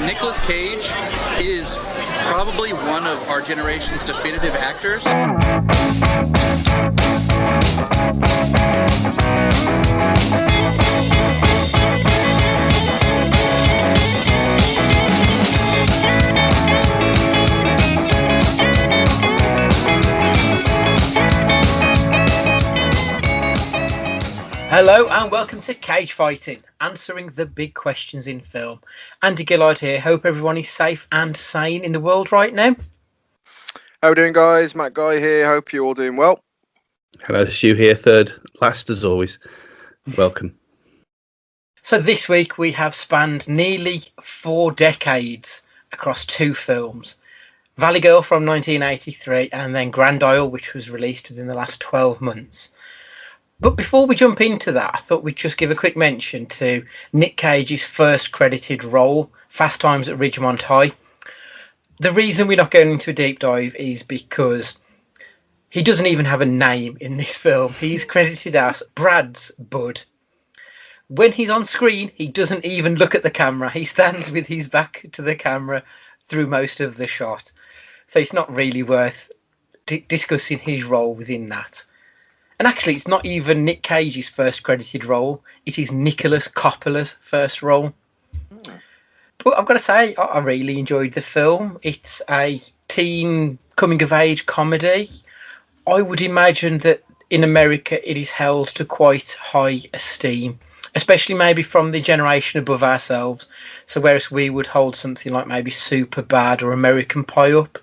Nicolas Cage is probably one of our generation's definitive actors. Hello and welcome to Cage Fighting, answering the big questions in film. Andy Gillard here. Hope everyone is safe and sane in the world right now. How are we doing, guys? Matt Guy here. Hope you're all doing well. Hello, Stu here, third last as always. Welcome. So this week we have spanned nearly 4 decades across 2 films. Valley Girl from 1983 and then Grand Isle, which was released within the last 12 months. But before we jump into that, I thought we'd just give a quick mention to Nic Cage's first credited role, Fast Times at Ridgemont High. The reason we're not going into a deep dive is because he doesn't even have a name in this film. He's credited as Brad's Bud. When he's on screen, he doesn't even look at the camera. He stands with his back to the camera through most of the shot. So it's not really worth discussing his role within that. And actually, it's not even Nic Cage's first credited role. It is Nicolas Coppola's first role. But I've got to say, I really enjoyed the film. It's a teen coming-of-age comedy. I would imagine that in America, it is held to quite high esteem, especially maybe from the generation above ourselves. So whereas we would hold something like maybe Superbad or American Pie up,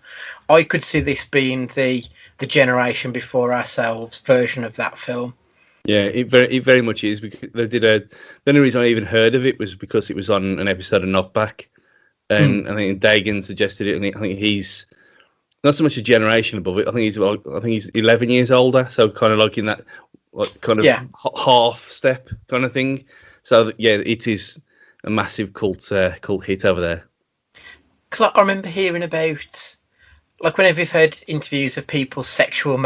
I could see this being the generation before ourselves version of that film. Yeah, it very much is. Because they did the only reason I even heard of it was because it was on an episode of Knockback, and I think Dagan suggested it. And I think he's not so much a generation above it. I think he's 11 years older, so kind of like in that half step kind of thing. So yeah, it is a massive cult hit over there. Because I remember hearing about, like, whenever you've heard interviews of people's sexual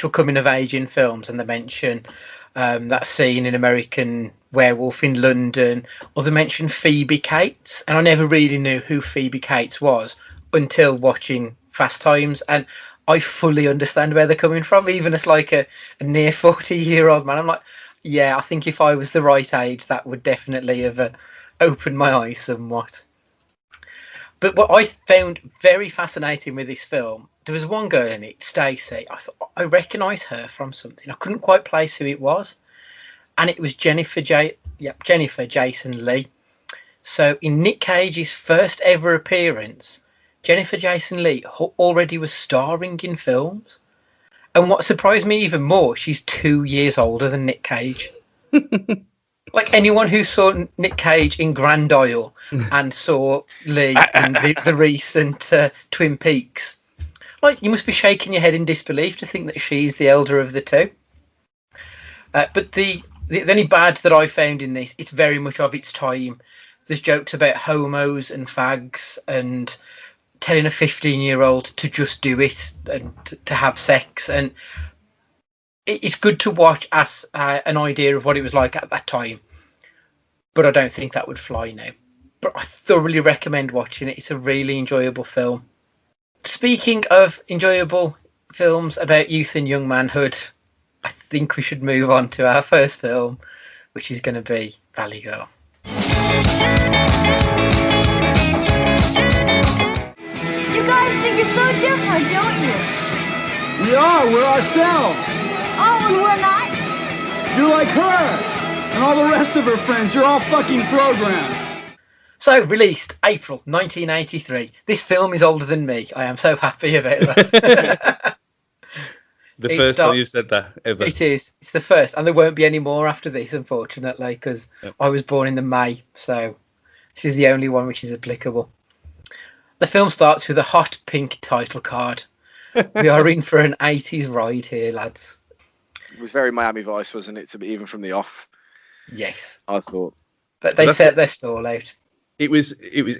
coming of age in films, and they mention that scene in American Werewolf in London, or they mention Phoebe Cates, and I never really knew who Phoebe Cates was until watching Fast Times, and I fully understand where they're coming from, even as like a near 40-year-old man. I'm like, yeah, I think if I was the right age, that would definitely have opened my eyes somewhat. But what I found very fascinating with this film, there was one girl in it, Stacey. I thought I recognise her from something. I couldn't quite place who it was, and it was Jennifer Jason Leigh. So in Nic Cage's first ever appearance, Jennifer Jason Leigh already was starring in films. And what surprised me even more, she's 2 years older than Nic Cage. Like anyone who saw Nic Cage in Grand Isle and saw Lee in the recent Twin Peaks, like, you must be shaking your head in disbelief to think that she's the elder of the two. But the only bad that I found in this, it's very much of its time. There's jokes about homos and fags and telling a 15-year-old to just do it and to have sex, and it's good to watch as an idea of what it was like at that time, but I don't think that would fly now. But I thoroughly recommend watching it. It's a really enjoyable film. Speaking of enjoyable films about youth and young manhood, I think we should move on to our first film, which is going to be Valley Girl. You guys think you're so different, don't you? We are. We're ourselves. Oh, and we're not? You're like her. And all the rest of her friends. You're all fucking programmed. So, released April 1983. This film is older than me. I am so happy about that. The first time you've said that ever. It is. It's the first. And there won't be any more after this, unfortunately, because I was born in the May. So, this is the only one which is applicable. The film starts with a hot pink title card. We are in for an 80s ride here, lads. It was very Miami Vice, wasn't it? To be even from the off. Yes. I thought. But they set their stall out. It was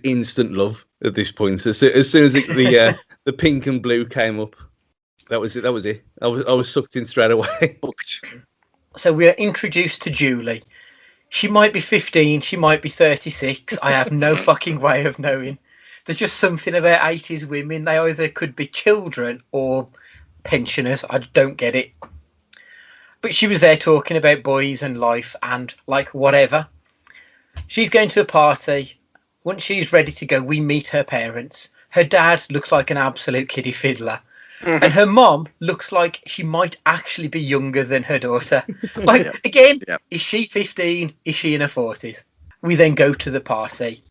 instant love at this point. As soon as the pink and blue came up, that was it. I was sucked in straight away. So we are introduced to Julie. She might be 15, she might be 36. I have no fucking way of knowing. There's just something about 80s women. They either could be children or pensioners. I don't get it. But she was there talking about boys and life and like whatever. She's going to a party. Once she's ready to go, we meet her parents. Her dad looks like an absolute kiddie fiddler. And her mom looks like she might actually be younger than her daughter. Like, again, is she 15? Is she in her 40s? We then go to the party.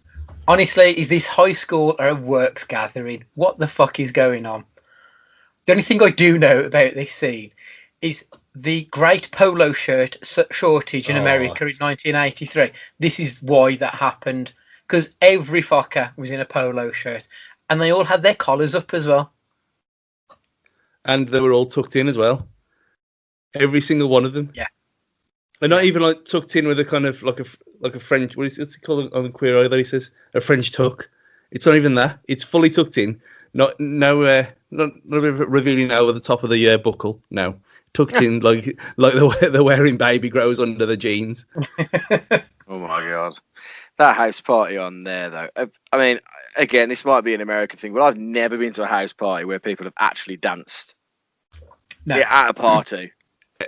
Honestly, is this high school or a works gathering? What the fuck is going on? The only thing I do know about this scene is the great polo shirt shortage in America in 1983. This is why that happened. Because every fucker was in a polo shirt. And they all had their collars up as well. And they were all tucked in as well. Every single one of them. Yeah. They're not even like tucked in with a kind of like a French. What's it called on the Queer Eye? That he says a French tuck. It's not even that. It's fully tucked in. Not revealing over the top of the buckle. No, tucked in like they're wearing baby grows under the jeans. Oh my god, that house party on there though. I mean, again, this might be an American thing, but I've never been to a house party where people have actually danced. No. Yeah, at a party.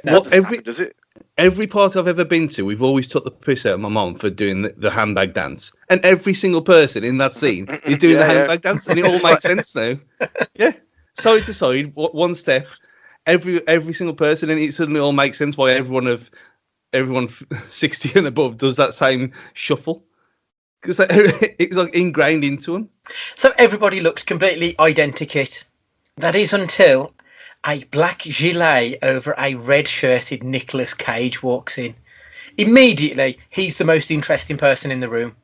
No, Does it? Every party I've ever been to, we've always took the piss out of my mom for doing the handbag dance, and every single person in that scene is doing the handbag dance, and it all makes sense now. Yeah, side to side, one step, every single person, and it suddenly all makes sense why everyone 60 and above does that same shuffle, because it was like ingrained into them. So everybody looks completely identikit. That is until a black gilet over a red-shirted Nicolas Cage walks in. Immediately, he's the most interesting person in the room.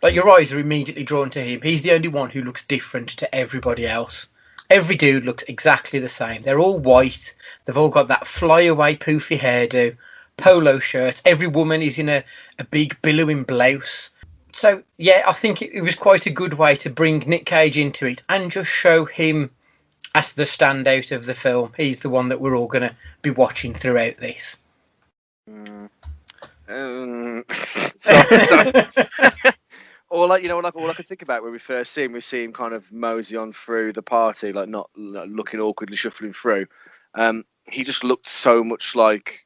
Like, your eyes are immediately drawn to him. He's the only one who looks different to everybody else. Every dude looks exactly the same. They're all white. They've all got that flyaway poofy hairdo, polo shirts. Every woman is in a big billowing blouse. So, yeah, I think it was quite a good way to bring Nic Cage into it and just show him as the standout of the film. He's the one that we're all going to be watching throughout this. Or like, you know, like all I could think about when we first see him kind of mosey on through the party, like not looking awkwardly shuffling through. He just looked so much like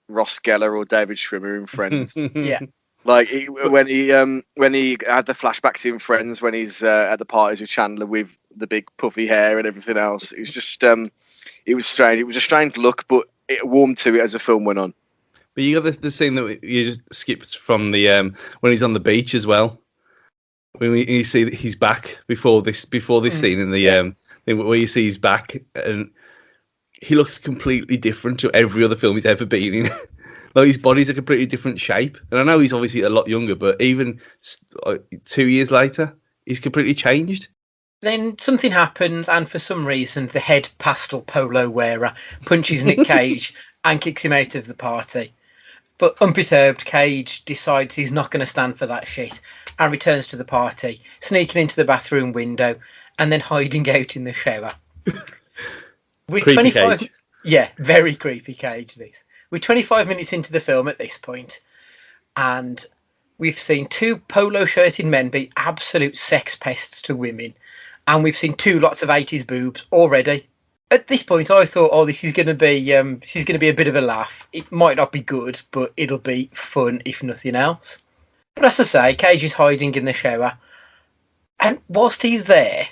Ross Geller or David Schwimmer in Friends. Yeah. Like when he had the flashbacks in Friends when he's at the parties with Chandler with the big puffy hair and everything else. It was just it was strange. It was a strange look, but it warmed to it as the film went on. But you got the scene that you just skipped from the when he's on the beach as well. When you see that he's back before this scene in the where you see he's back, and he looks completely different to every other film he's ever been in. Like, his body's a completely different shape, and I know he's obviously a lot younger, but even 2 years later, he's completely changed. Then something happens, and for some reason, the head pastel polo wearer punches Nic Cage and kicks him out of the party. But unperturbed, Cage decides he's not going to stand for that shit and returns to the party, sneaking into the bathroom window and then hiding out in the shower. With Creepy 25, Cage. Yeah, very creepy Cage, this. We're 25 minutes into the film at this point, and we've seen two polo-shirted men be absolute sex pests to women, and we've seen lots of 80s boobs already. At this point, I thought, this is going to be a bit of a laugh. It might not be good, but it'll be fun if nothing else. But as I say, Cage is hiding in the shower, and whilst he's there,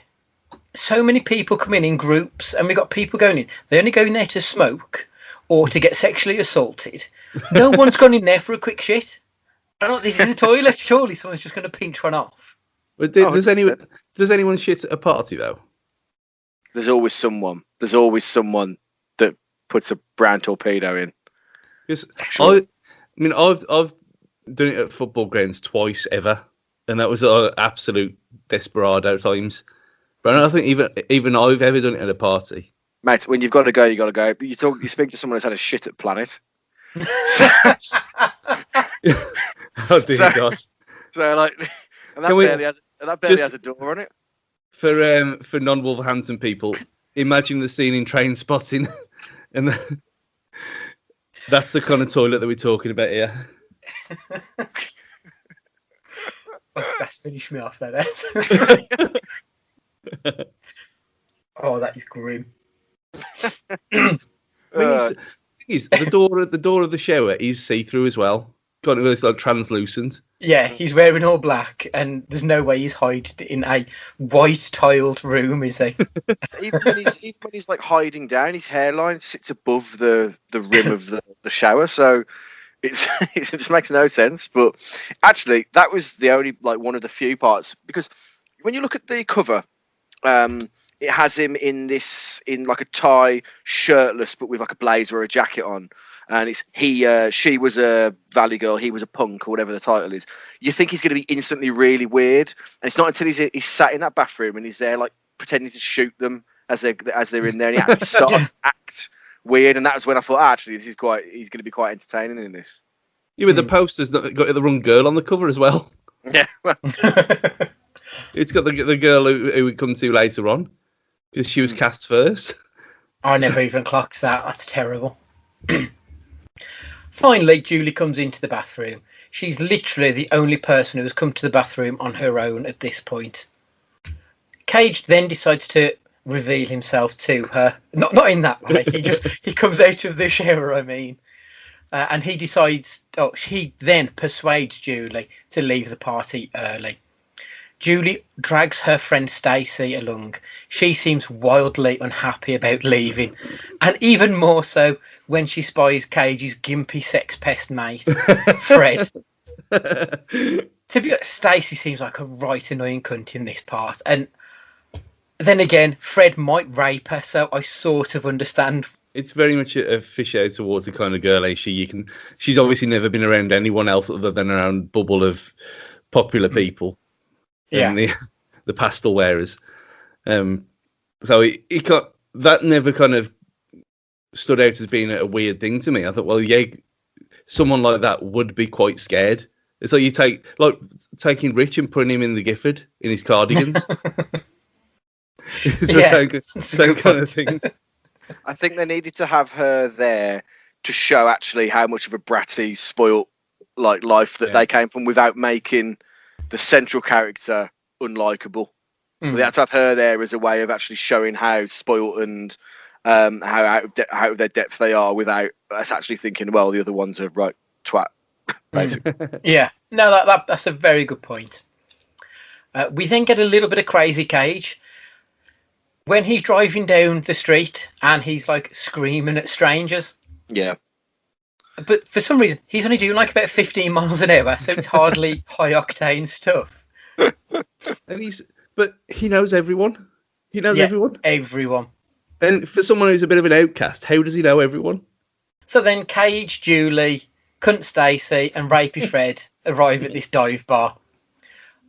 so many people come in groups, and we've got people going in. They only go in there to smoke or to get sexually assaulted. No one's gone in there for a quick shit. I don't know, this is a toilet. Surely someone's just going to pinch one off. But does anyone shit at a party though? There's always someone. There's always someone that puts a brown torpedo in. Because I've done it at football grounds twice ever, and that was absolute desperado times. But I don't think even I've ever done it at a party. Mate, when you've got to go, you got to go. You speak to someone who's had a shit at Planet. Oh dear God! So like, and that barely has a door on it. For non-Wolverhampton people, imagine the scene in Train Spotting, and that's the kind of toilet that we're talking about here. That's finished me off there. Oh, that is grim. I mean, the door of the shower is see through as well. Got it, it's like translucent. Yeah, he's wearing all black, and there's no way he's hiding in a white tiled room, is he? even when he's like hiding down, his hairline sits above the rim of the shower, so it just makes no sense. But actually, that was the only like one of the few parts, because when you look at the cover, it has him in like a tie, shirtless, but with like a blazer or a jacket on. And it's she was a Valley Girl, he was a punk, or whatever the title is. You think he's going to be instantly really weird, and it's not until he's sat in that bathroom and he's there like pretending to shoot them as they're in there, and he actually starts to act weird. And that was when I thought, actually, he's going to be quite entertaining in this. Yeah, but the poster's got the wrong girl on the cover as well. Yeah, It's got the girl who we come to later on, because she was cast first. I never even clocked that. That's terrible. Finally, Julie comes into the bathroom. She's literally the only person who has come to the bathroom on her own at this point. Cage then decides to reveal himself to her. Not in that way. He comes out of the shower, I mean. And he decides, he then persuades Julie to leave the party early. Julie drags her friend Stacy along. She seems wildly unhappy about leaving, and even more so when she spies Cage's gimpy sex pest mate, Fred. To be honest, Stacy seems like a right annoying cunt in this part, and then again, Fred might rape her, so I sort of understand. It's very much a fish out of water kind of girl, ain't she? She's obviously never been around anyone else other than her own bubble of popular people. Yeah, and the pastel wearers. So that never kind of stood out as being a weird thing to me. I thought, well, yeah, someone like that would be quite scared. It's like taking Rich and putting him in the Gifford in his cardigans. It's the same kind of thing. I think they needed to have her there to show actually how much of a bratty, spoilt like life that they came from, without making the central character unlikable. So they had to have her there as a way of actually showing how spoilt and how out of their depth they are, without us actually thinking, well, the other ones are right twat, basically. Yeah, no, that's a very good point. We then get a little bit of Crazy Cage when he's driving down the street and he's like screaming at strangers. Yeah. But for some reason, he's only doing like about 15 miles an hour, so it's hardly high octane stuff. But he knows everyone. He knows everyone. Everyone. And for someone who's a bit of an outcast, how does he know everyone? So then Cage, Julie, Cunt Stacy, and Rapey Fred arrive at this dive bar.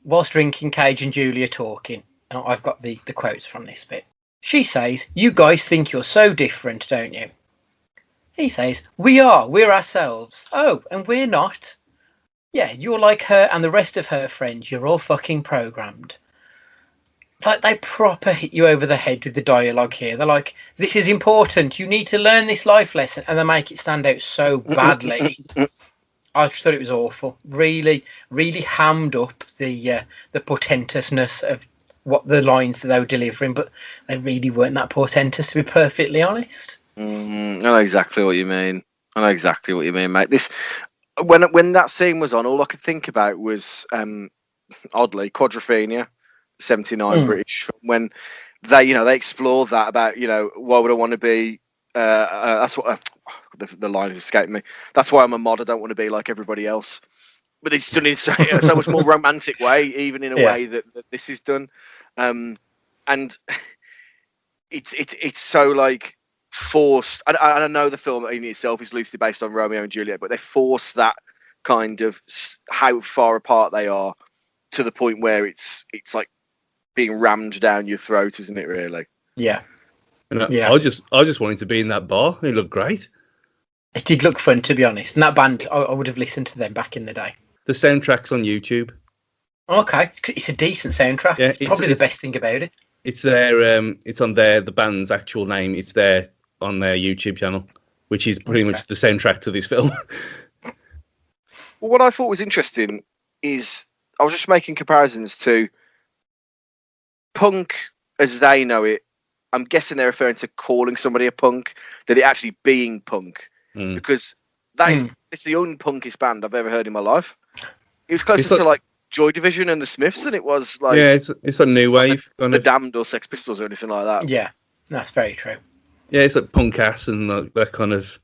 Whilst drinking, Cage and Julie are talking. And I've got the quotes from this bit. She says, "You guys think you're so different, don't you?" He says, "We are. We're ourselves." "Oh, and we're not." "Yeah, you're like her and the rest of her friends. You're all fucking programmed." Like, they proper hit you over the head with the dialogue here. They're like, this is important. You need to learn this life lesson. And they make it stand out so badly. I just thought it was awful. Really, really hammed up the portentousness of what the lines that they were delivering. But they really weren't that portentous, to be perfectly honest. I know exactly what you mean. Mate. This when that scene was on, all I could think about was oddly Quadrophenia, 79 British film, when they explore that about why would I want to be that's what the line has escaped me. That's why I'm a mod. I don't want to be like everybody else. But it's done in so much more romantic way, even in a way that this is done, and it's so like forced. I know the film in itself is loosely based on Romeo and Juliet, but they force that kind of how far apart they are to the point where it's like being rammed down your throat, isn't it? Really? Yeah. And I just wanted to be in that bar. It looked great. It did look fun, to be honest. And that band, I would have listened to them back in the day. The soundtrack's on YouTube. Okay, it's a decent soundtrack. Yeah, it's probably the best thing about it. It's there. It's on the band's actual name. It's there on their YouTube channel, which is pretty much the soundtrack to this film. Well, what I thought was interesting is I was just making comparisons to punk as they know it, I'm guessing they're referring to calling somebody a punk, than it actually being punk, because it's the unpunkiest band I've ever heard in my life. It was closer to like Joy Division and the Smiths than it was like it's a new wave kind the of Damned or Sex Pistols or anything like that. Yeah, that's very true. Yeah, it's like punk ass and like that kind of.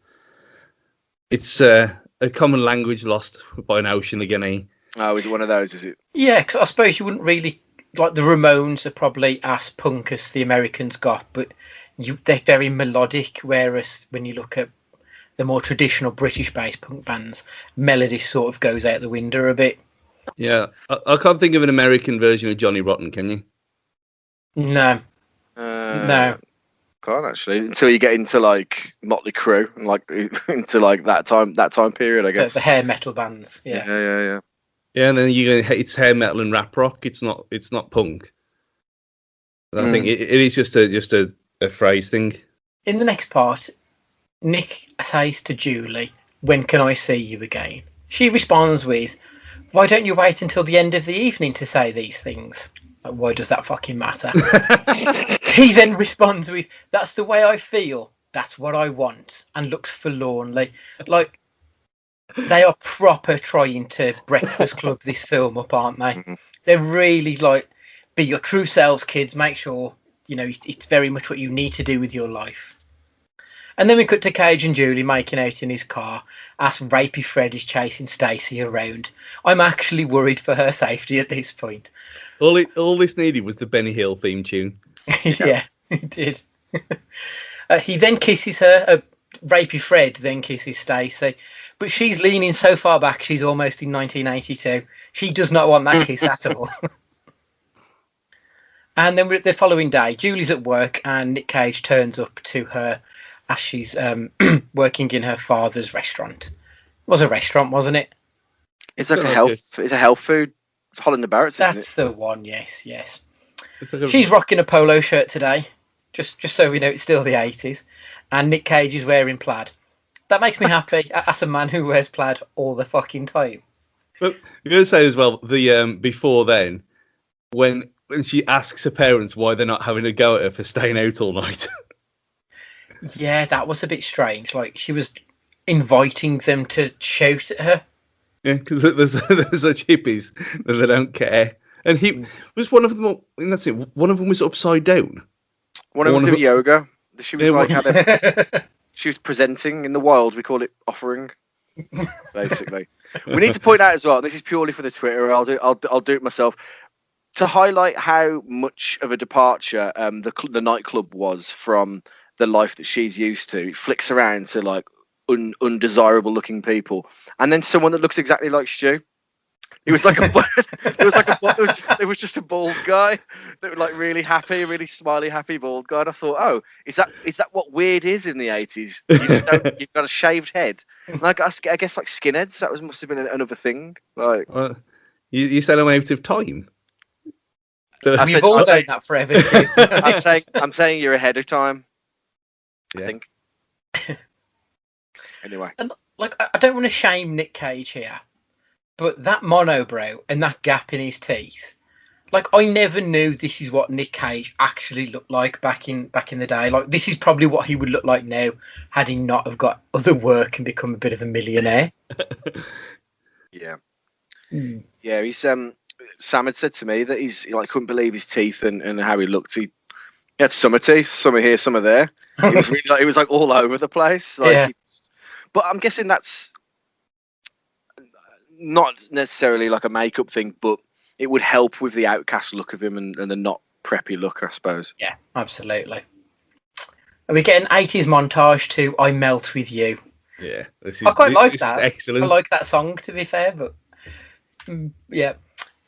It's a common language lost by an ocean again. Eh? Oh, is it one of those? Is it? Yeah, because I suppose you wouldn't really like the Ramones are probably as punk as the Americans got, but they're very melodic. Whereas when you look at the more traditional British-based punk bands, melody sort of goes out the window a bit. Yeah, I can't think of an American version of Johnny Rotten. Can you? No, no. Can't actually until you get into like Motley Crue and like into like that time period. I guess The hair metal bands. Yeah. Yeah, and then it's hair metal and rap rock. It's not punk. I think it is just a phrase thing. In the next part, Nick says to Julie, "When can I see you again?" She responds with, "Why don't you wait until the end of the evening to say these things?" Like, why does that fucking matter? He then responds with, "That's the way I feel. That's what I want," and looks forlornly. Like, they are proper trying to Breakfast Club this film up, aren't they? They're really like, be your true selves, kids. Make sure, it's very much what you need to do with your life. And then we cut to Cage and Julie making out in his car as Rapey Fred is chasing Stacey around. I'm actually worried for her safety at this point. All this needed was the Benny Hill theme tune. Yeah, he did. He then kisses her. Rapey Fred then kisses Stacey, but she's leaning so far back she's almost in 1982. She does not want that kiss at all. And then the following day, Julie's at work and Nic Cage turns up to her as she's working in her father's restaurant. It was a restaurant, wasn't it? It's like it's a health food. It's Holland and Barrett's. That's the one. Yes. She's rocking a polo shirt today, just so we know it's still the 80s, and Nic Cage is wearing plaid. That makes me happy as a man who wears plaid all the fucking time. But you're going to say as well, the before then, when she asks her parents why they're not having a go at her for staying out all night. Yeah, that was a bit strange. Like, she was inviting them to shout at her. Yeah, because there's a chippies that they don't care. And he was one of them. And that's it. One of them was upside down. One of them was in yoga. She was she was presenting in the wild. We call it offering, basically. We need to point out as well. This is purely for the Twitter. I'll do it myself to highlight how much of a departure the nightclub was from the life that she's used to. It flicks around to like undesirable looking people, and then someone that looks exactly like Stu. It was just a bald guy that was like really happy, really smiley, happy bald guy. And I thought, oh, is that what weird is in the 80s? You've got a shaved head. And I guess like skinheads. That must have been another thing. Like, you said I'm out of time. We've all done that forever. I'm saying you're ahead of time. Yeah. I think. Anyway, and like, I don't want to shame Nic Cage here, but that monobrow and that gap in his teeth, like, I never knew this is what Nic Cage actually looked like back in the day. Like, this is probably what he would look like now had he not have got other work and become a bit of a millionaire. Yeah. Yeah, he's Sam had said to me that he couldn't believe his teeth and how he looked. He had summer teeth, some are here, some are there. It was really it was like all over the place. Like, yeah. But I'm guessing that's not necessarily like a makeup thing, but it would help with the outcast look of him and the not preppy look, I suppose. Yeah, absolutely. And we get an 80s montage to "I Melt With You." Yeah, I quite like that. Excellent. I like that song, to be fair, but yeah.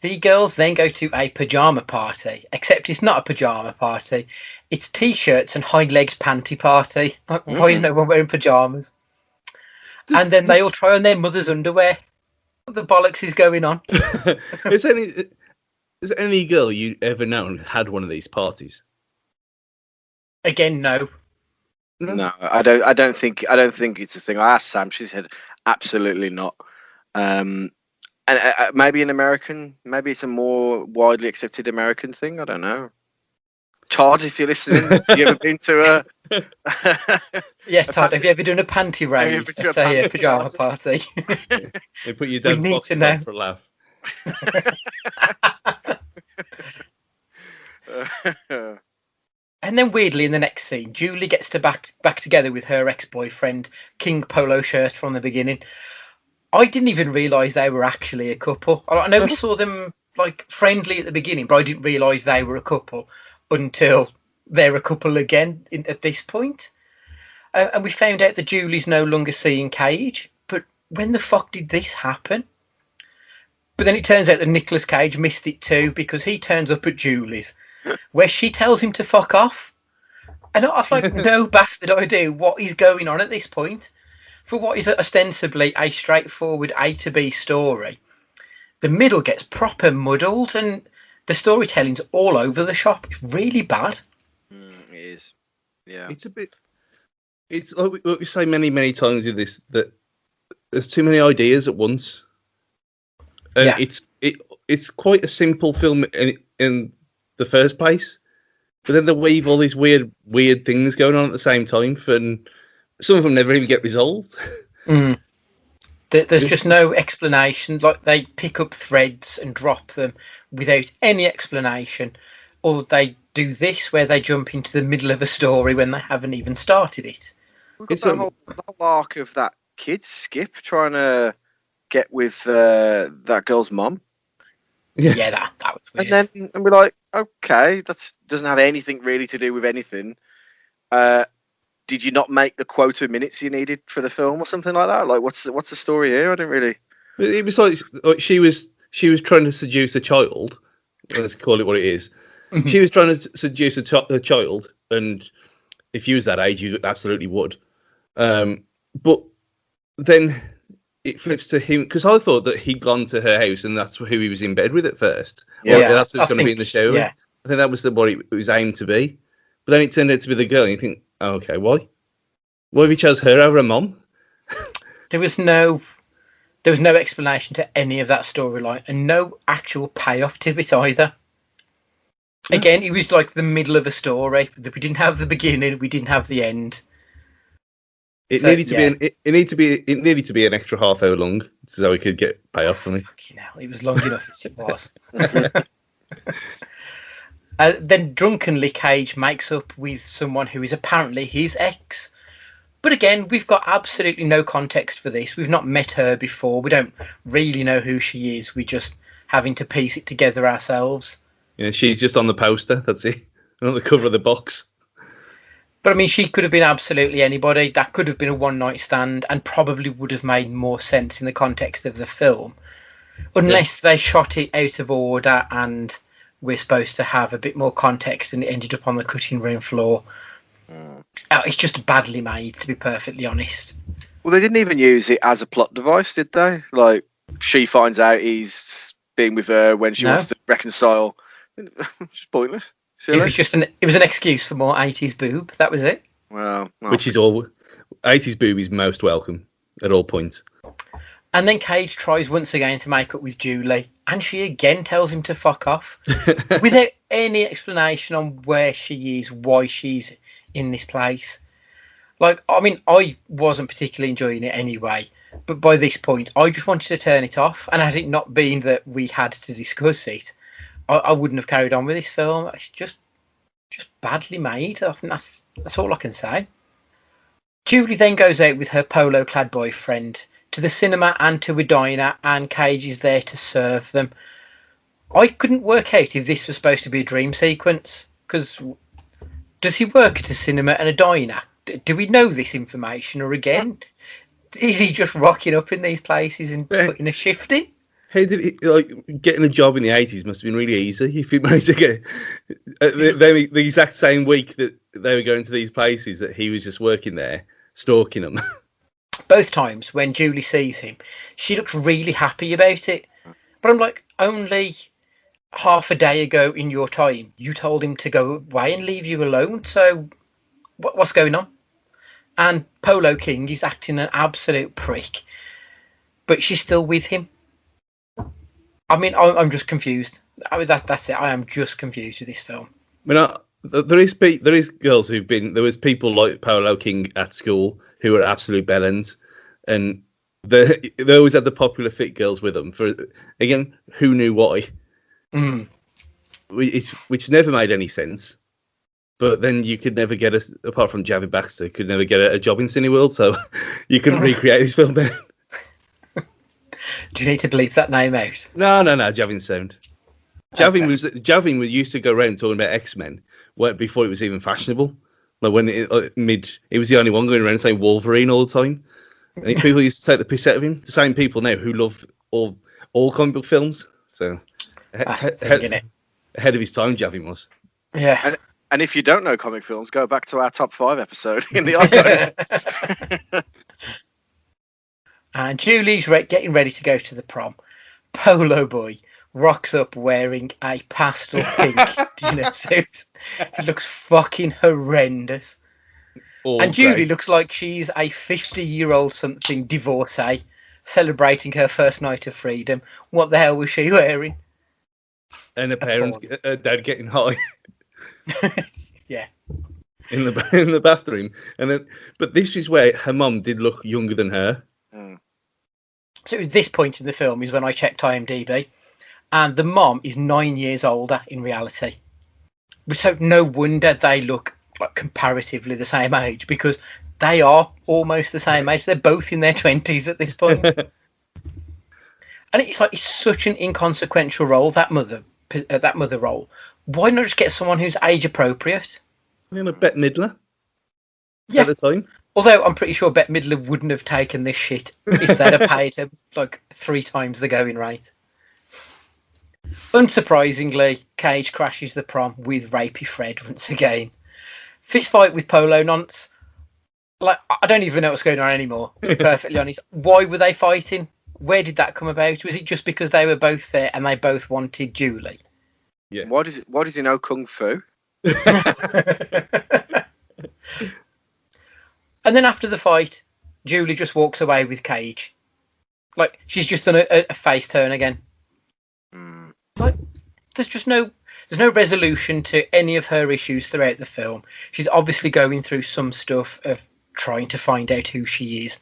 The girls then go to a pajama party, except it's not a pajama party. It's t-shirts and high legs panty party. Like, why is no one wearing pajamas? And then they all try on their mother's underwear. What the bollocks is going on? Is any girl you ever known had one of these parties? Again, no. No, I don't think it's a thing. I asked Sam. She said absolutely not. And maybe maybe it's a more widely accepted American thing. I don't know. Todd, if you're listening, have you ever been to a? Yeah, Todd, have you ever done a panty Have you raid? ever been to a Say a panty pajama party. They put your We dad's need to boxes know. on for a laugh. And then weirdly in the next scene, Julie gets to back together with her ex-boyfriend, King Polo Shirt from the beginning. I didn't even realise they were actually a couple. I know we saw them like friendly at the beginning, but I didn't realise they were a couple until they're a couple again at this point. And we found out that Julie's no longer seeing Cage. But when the fuck did this happen? But then it turns out that Nicolas Cage missed it too, because he turns up at Julie's, where she tells him to fuck off. And I've like no bastard idea what is going on at this point. For what is ostensibly a straightforward A to B story, the middle gets proper muddled and the storytelling's all over the shop. It's really bad. It is. Yeah. It's a bit. It's like we say many times in this, that there's too many ideas at once. And Yeah. it's quite a simple film in the first place, but then they weave all these weird things going on at the same time, and some of them never even get resolved. There's just no explanation. Like they pick up threads and drop them without any explanation, or they do this where they jump into the middle of a story when they haven't even started it. It's the whole arc of that kid Skip trying to get with that girl's mom. Yeah, that was weird. And we're like, okay, that doesn't have anything really to do with anything. Did you not make the quota of minutes you needed for the film or something like that? Like, what's the story here? I didn't really. It was like she was trying to seduce a child. Let's call it what it is. She was trying to seduce a child, and if you was that age, you absolutely would. But then it flips to him, because I thought that he'd gone to her house and that's who he was in bed with at first. Yeah, that's who's going to be in the show. Yeah. I think that was what it was aimed to be. But then it turned out to be the girl, and you think, oh, okay, why? Why have you chose her over her mom? There was no explanation to any of that storyline, and no actual payoff to it either. Again, it was like the middle of a story. We didn't have the beginning, we didn't have the end. It needed to be an extra half hour long, so we could get payoff from it. Fucking hell, it was long enough as it was. Then drunkenly Cage makes up with someone who is apparently his ex. But again, we've got absolutely no context for this. We've not met her before. We don't really know who she is. We're just having to piece it together ourselves. Yeah, she's just on the poster, that's it. And on the cover of the box. But I mean, she could have been absolutely anybody. That could have been a one-night stand and probably would have made more sense in the context of the film. Unless they shot it out of order and we're supposed to have a bit more context and it ended up on the cutting room floor. It's just badly made, to be perfectly honest. Well, they didn't even use it as a plot device, did they? Like, she finds out he's been with her when she wants to reconcile. It's pointless. Silly. It was an excuse for more 80s boob. That was it. Well, which is all 80s boob is most welcome at all points. And then Cage tries once again to make up with Julie, and she again tells him to fuck off without any explanation on where she is, why she's in this place. Like, I mean, I wasn't particularly enjoying it anyway, but by this point, I just wanted to turn it off. And had it not been that we had to discuss it, I wouldn't have carried on with this film. It's just badly made. I think that's all I can say. Julie then goes out with her polo-clad boyfriend to the cinema and to a diner, and Cage is there to serve them. I couldn't work out if this was supposed to be a dream sequence, because does he work at a cinema and a diner? Do we know this information, or again, is he just rocking up in these places and putting a shift in? How did he, like, getting a job in the 80s must have been really easy if he managed to get the exact same week that they were going to these places that he was just working there, stalking them. Both times when Julie sees him, she looks really happy about it. But I'm like, only half a day ago in your time, you told him to go away and leave you alone. So what's going on? And Polo King is acting an absolute prick, but she's still with him. I mean, I'm just confused. I mean, that's it. I am just confused with this film. I mean, there is girls who've been. There was people like Paolo King at school who were absolute bellends, and they always had the popular fit girls with them. For again, who knew why? Which never made any sense. But then you could never get apart from Javi Baxter, could never get a job in Cineworld, so you couldn't recreate this film then. Do you need to bleep that name out? No, Javin's sound. Javin was used to go around talking about X-Men before it was even fashionable. Like when he was the only one going around saying Wolverine all the time. And people used to take the piss out of him. The same people now who love all comic book films. So ahead of his time, Javin was. Yeah. And if you don't know comic films, go back to our top 5 episode in the archives. And Julie's getting ready to go to the prom. Polo Boy rocks up wearing a pastel pink dinner suit. It looks fucking horrendous. And Julie looks like she's a 50-year-old something divorcee celebrating her first night of freedom. What the hell was she wearing? And her dad getting high. Yeah. In the bathroom. But this is where her mum did look younger than her. So it was this point in the film is when I checked IMDb, and the mom is 9 years older in reality. So no wonder they look like comparatively the same age, because they are almost the same age. They're both in their 20s at this point. And it's like, it's such an inconsequential role, that mother role. Why not just get someone who's age appropriate? Bette Midler. Yeah. At the time. Although I'm pretty sure Bette Midler wouldn't have taken this shit if they'd have paid him like 3 times the going rate. Unsurprisingly, Cage crashes the prom with Rapey Fred once again. Fist fight with Polo Nonce. Like, I don't even know what's going on anymore, to be perfectly honest. Why were they fighting? Where did that come about? Was it just because they were both there and they both wanted Julie? Yeah. Why does he know Kung Fu? And then after the fight, Julie just walks away with Cage. Like, she's just done a face turn again. Like, there's no resolution to any of her issues throughout the film. She's obviously going through some stuff of trying to find out who she is.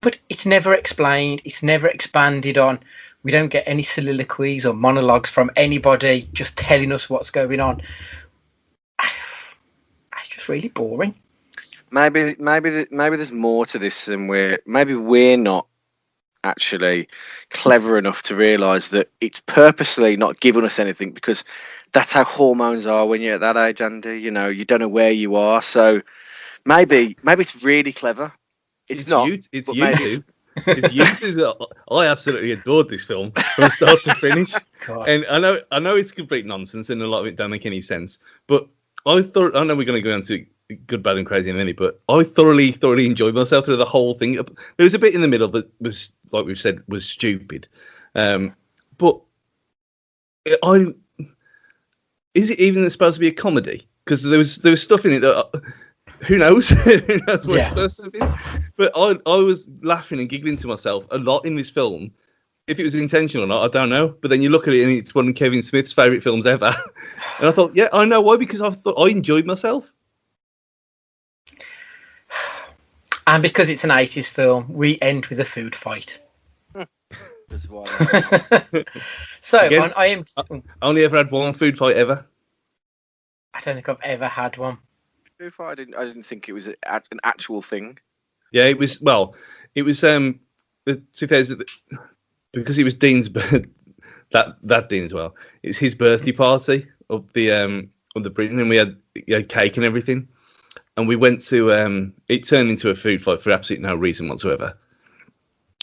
But it's never explained. It's never expanded on. We don't get any soliloquies or monologues from anybody just telling us what's going on. It's just really boring. Maybe there's more to this than we're not actually clever enough to realise that it's purposely not giving us anything, because that's how hormones are when you're at that age, Andy. You know, you don't know where you are. So maybe it's really clever. It's not. It's YouTube. It's YouTube. I absolutely adored this film from start to finish. God. And I know it's complete nonsense and a lot of it don't make any sense. But I know we're going to go into Good, Bad and Crazy in a minute, but I thoroughly enjoyed myself through the whole thing. There was a bit in the middle that was, like we've said, was stupid. But is it even supposed to be a comedy? Because there was stuff in it that who knows? Who knows what it's supposed to be? But I was laughing and giggling to myself a lot in this film. If it was intentional or not, I don't know. But then you look at it and it's one of Kevin Smith's favourite films ever. And I thought, yeah, I know why, because I thought I enjoyed myself. And because it's an 80s film, we end with a food fight. So, again, on IMDb... I only ever had one food fight ever. I don't think I've ever had one. Food fight? I didn't think it was an actual thing. Yeah, it was. Well, it was the 2000, because it was Dean's that Dean as well. It was his birthday party of the Britain, and we had cake and everything. And we went to it turned into a food fight for absolutely no reason whatsoever.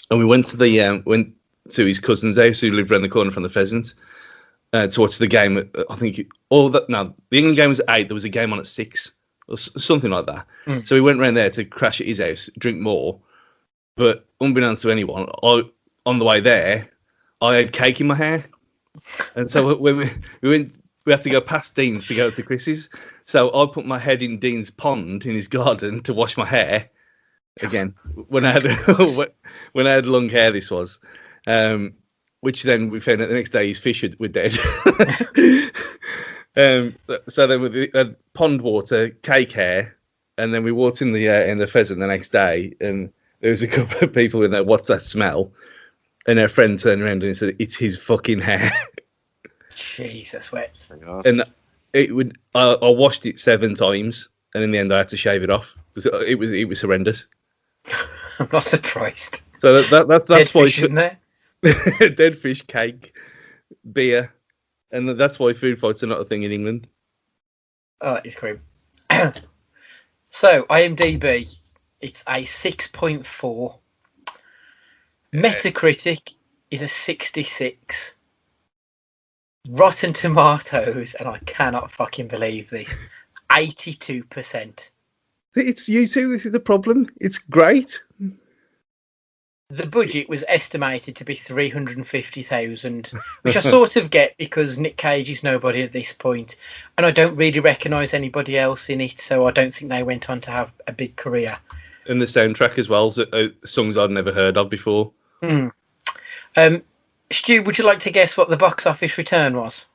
And we went to went to his cousin's house who lived around the corner from the Pheasant to watch the game. I think the England game was at 8. There was a game on at 6 or something like that. So we went round there to crash at his house, drink more. But unbeknownst to anyone, on the way there, I had cake in my hair, and so when we went. We had to go past Dean's to go to Chris's. So I put my head in Dean's pond in his garden to wash my hair. Again, when I had long hair, this was, which then we found out the next day his fish were dead. So then with the pond water, cake hair, and then we walked in the pheasant the next day, and there was a couple of people in there. What's that smell? And her friend turned around and said, "It's his fucking hair." Jesus, wet. And it would. I washed it 7 times, and in the end, I had to shave it off because it was horrendous. I'm not surprised. So that's Dead why fish in there. dead fish, cake, beer, and that's why food fights are not a thing in England. Oh, that is grim. So IMDb, it's a 6.4. Metacritic is a 66. Rotten Tomatoes, and I cannot fucking believe this, 82%. It's you two. This is the problem. It's great. The budget was estimated to be 350,000, which I sort of get because Nic Cage is nobody at this point, and I don't really recognise anybody else in it, so I don't think they went on to have a big career. And the soundtrack as well, songs I'd never heard of before. Stu, would you like to guess what the box office return was?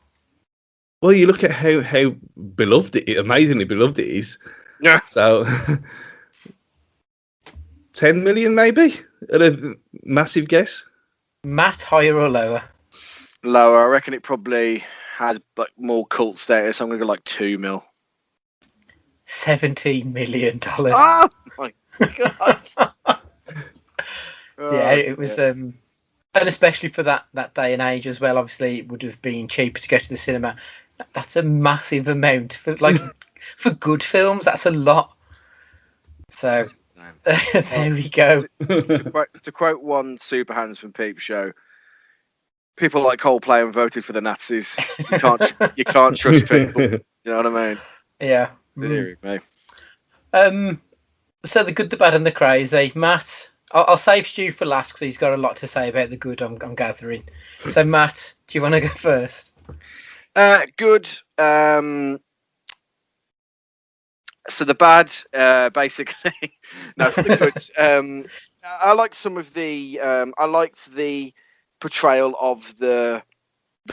Well, you look at how beloved amazingly beloved it is. Yeah. So 10 million maybe at a massive guess. Matt, higher or lower? Lower. I reckon it probably had like more cult status. I'm gonna go like 2 mil. $17 million. Oh my god. Yeah, it was, and especially for that day and age as well. Obviously, it would have been cheaper to go to the cinema. That's a massive amount for for good films. That's a lot. So there we go. To quote one Super Hands from Peep Show, people like Coldplay and voted for the Nazis. You can't trust people. You know what I mean? Yeah. Mate. So the good, the bad, and the crazy. Matt, I'll save Stu for last because he's got a lot to say about the good. I'm gathering. So Matt, do you want to go first? Good. So the bad, basically. No, for the good. I liked some of the. I liked the portrayal of the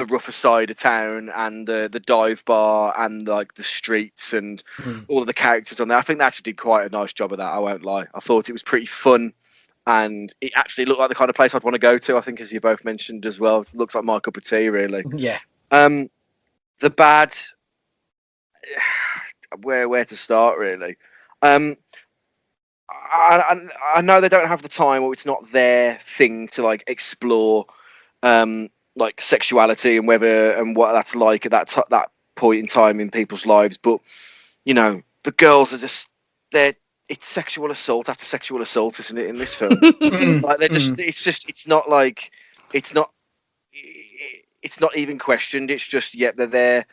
rougher side of town and the dive bar and like the streets and all of the characters on there. I think they actually did quite a nice job of that. I won't lie. I thought it was pretty fun, and it actually looked like the kind of place I'd want to go to. I think, as you both mentioned as well, it looks like my cup of tea, really. Yeah. The bad. Where to start, really? I know they don't have the time, or it's not their thing to like explore like sexuality and whether and what that's like at that point in time in people's lives. But you know, the girls are just it's sexual assault after sexual assault, isn't it, in this film? Like they're just it's not even questioned. It's just they're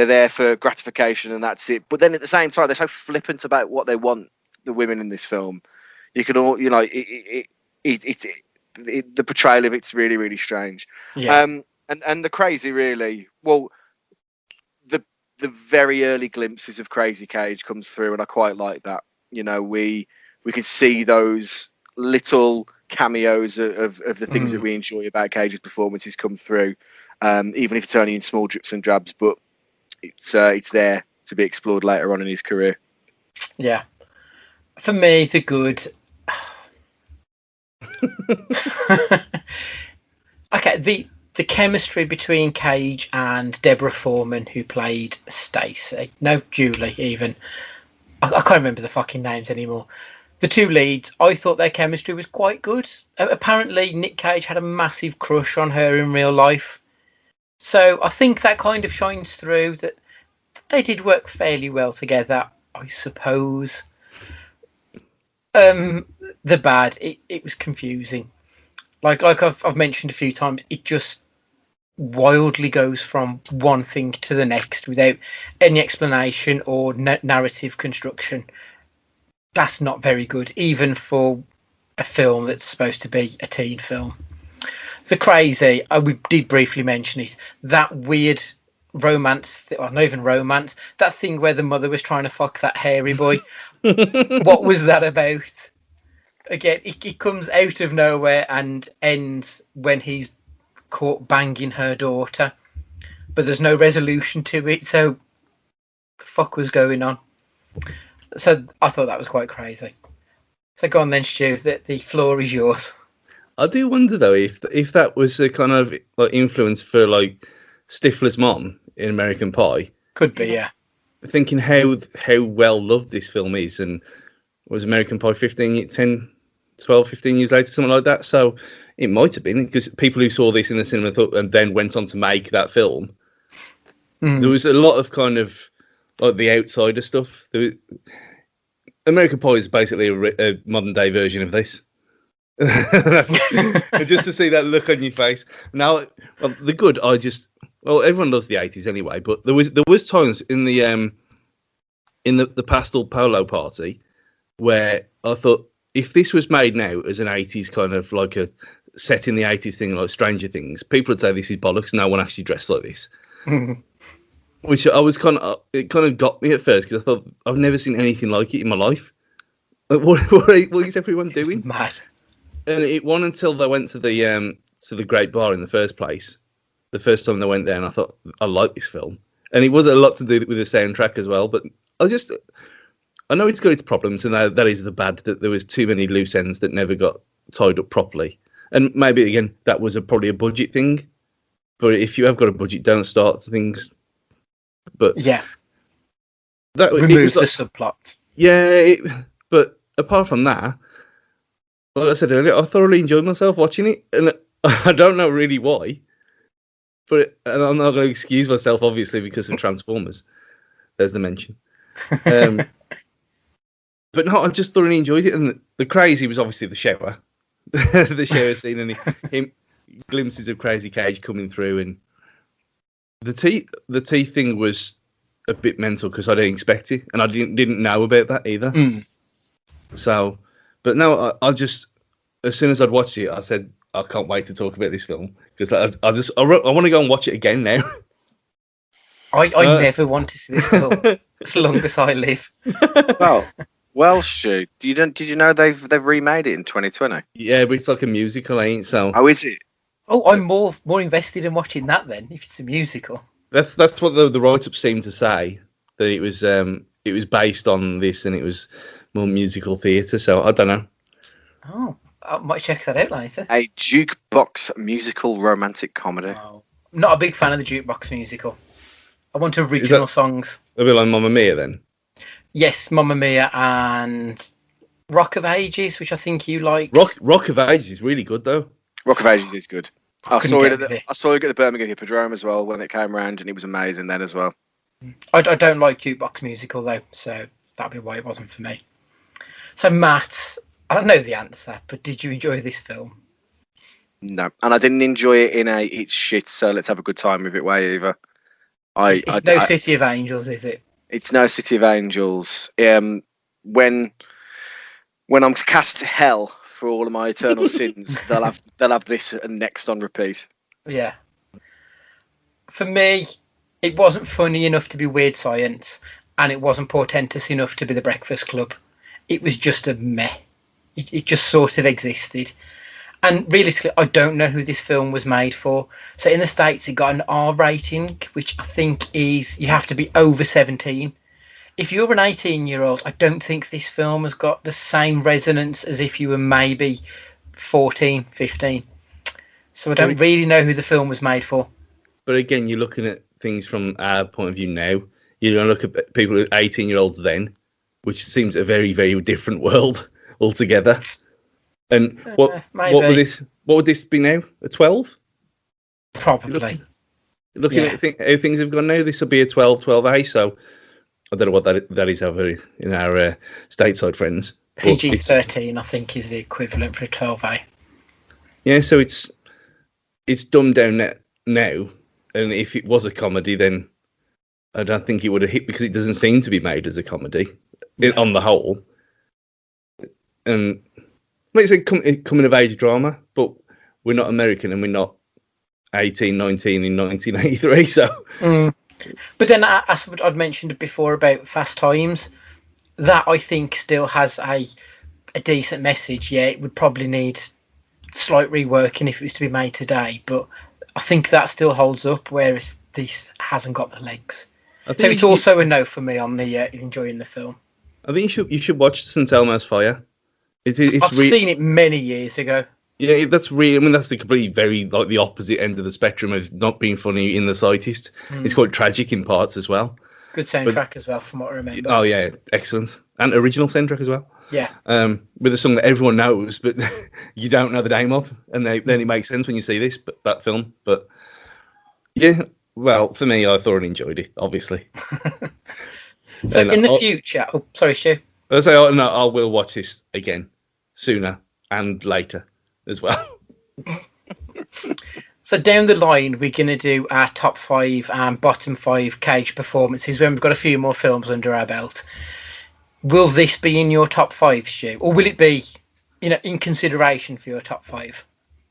there for gratification and that's it. But then at the same time, they're so flippant about what they want, the women in this film. You can all, you know, the portrayal of it's really, really strange. Yeah. And the crazy, really, well, the very early glimpses of Crazy Cage comes through, and I quite like that. You know, we can see those little cameos of the things that we enjoy about Cage's performances come through, even if it's only in small drips and drabs. But it's there to be explored later on in his career. Yeah. For me, the good. Okay, the chemistry between Cage and Deborah Foreman, who played Stacey. No, Julie, even. I can't remember the fucking names anymore. The two leads, I thought their chemistry was quite good. Apparently, Nic Cage had a massive crush on her in real life. So I think that kind of shines through that they did work fairly well together, I suppose. The bad, it was confusing. Like I've mentioned a few times, it just wildly goes from one thing to the next without any explanation or narrative construction. That's not very good, even for a film that's supposed to be a teen film. The crazy, we did briefly mention it, that weird romance, or not even romance, that thing where the mother was trying to fuck that hairy boy. What was that about? Again, it comes out of nowhere and ends when he's caught banging her daughter. but there's no resolution to it. So, the fuck was going on? So I thought that was quite crazy. So go on then, Stu. The floor is yours. I do wonder though if that was a kind of like influence for like Stifler's mom in American Pie. Could be, yeah. Thinking how well loved this film is, and was American Pie 15 years later, something like that. So it might have been because people who saw this in the cinema thought, and then went on to make that film. There was a lot of kind of like the outsider stuff. American Pie is basically a modern day version of this. Just to see that look on your face. Now, the good, everyone loves the 80s anyway, but there was times in the pastel polo party where I thought if this was made now as an 80s kind of like a set in the 80s thing like Stranger Things, people would say this is bollocks. No one actually dressed like this. Which I was it kind of got me at first because I thought I've never seen anything like it in my life. Like, what is everyone doing? Mad. And it wasn't until they went to the Great Bar in the first place, the first time they went there, and I thought I like this film. And it was a lot to do with the soundtrack as well. But I know it's got its problems, and that is the bad, that there was too many loose ends that never got tied up properly. And maybe again that was probably a budget thing. But if you have got a budget, don't start things. But yeah, that removes the subplots. Yeah, but apart from that, like I said earlier, I thoroughly enjoyed myself watching it, and I don't know really why. But and I'm not going to excuse myself, obviously, because of Transformers. There's the mention. But no, I just thoroughly enjoyed it, and the crazy was obviously the shower, the shower scene, and him glimpses of Crazy Cage coming through, and the teeth thing was a bit mental because I didn't expect it, and I didn't know about that either. So, but no, I just as soon as I'd watched it, I said I can't wait to talk about this film because I want to go and watch it again now. I never want to see this film as long as I live. Well, Stu, did you know they've remade it in 2020? Yeah, but it's like a musical, ain't so? Oh, is it? Oh, I'm more invested in watching that then. If it's a musical, that's what the write-up seemed to say, that it was based on this and it was more musical theatre. So I don't know. Oh, I might check that out later. A jukebox musical romantic comedy. Oh, I'm not a big fan of the jukebox musical. I want original songs. A bit like Mamma Mia then. Yes, Mamma Mia and Rock of Ages, which I think you like. Rock of Ages is really good though. Rock of Ages is good. I saw it at the Birmingham Hippodrome as well when it came around, and it was amazing then as well. I don't like jukebox musical though, so that'd be why it wasn't for me. So Matt, I don't know the answer, but did you enjoy this film? No, and I didn't enjoy it in it's shit, so let's have a good time with it way either. It's no City of Angels, is it? It's no City of Angels. When I'm cast to hell for all of my eternal sins, they'll have this and next on repeat. Yeah. For me, it wasn't funny enough to be Weird Science, and it wasn't portentous enough to be The Breakfast Club. It was just a meh. It just sort of existed. And realistically, I don't know who this film was made for. So in the States, it got an R rating, which I think is you have to be over 17. If you're an 18-year-old, I don't think this film has got the same resonance as if you were maybe 14, 15. So I don't really know who the film was made for. But again, you're looking at things from our point of view now. You're going to look at people who are 18-year-olds then, which seems a very, very different world altogether. And what would this be now? A 12? Probably. Looking at how things have gone now, this will be a 12A. So I don't know what that is over in our stateside friends. PG-13, I think, is the equivalent for a 12A. Yeah, so it's dumbed down now. And if it was a comedy, then I don't think it would have hit because it doesn't seem to be made as a comedy on the whole. And it's a coming of age drama, but we're not American and we're not 18, 19 in 1983. So, But then, as I'd mentioned before about Fast Times, that I think still has a decent message. Yeah, it would probably need slight reworking if it was to be made today, but I think that still holds up. Whereas this hasn't got the legs. I So think it's also a no for me on the enjoying the film. I think you should watch St. Elmo's Fire. It's I've seen it many years ago. Yeah, that's really. I mean, that's the completely very like the opposite end of the spectrum of not being funny in the slightest. It's quite tragic in parts as well. Good soundtrack as well, from what I remember. Oh yeah, excellent, and original soundtrack as well. Yeah. With a song that everyone knows, but you don't know the name of, and then it makes sense when you see that film. But yeah, well, for me, I thoroughly enjoyed it. Obviously. So in the future, oh, sorry, Stu. I say, no, I will watch this again sooner and later as well. So down the line, we're going to do our top 5 and bottom 5 Cage performances when we've got a few more films under our belt. Will this be in your top 5, Stu? Or will it be, in consideration for your top 5?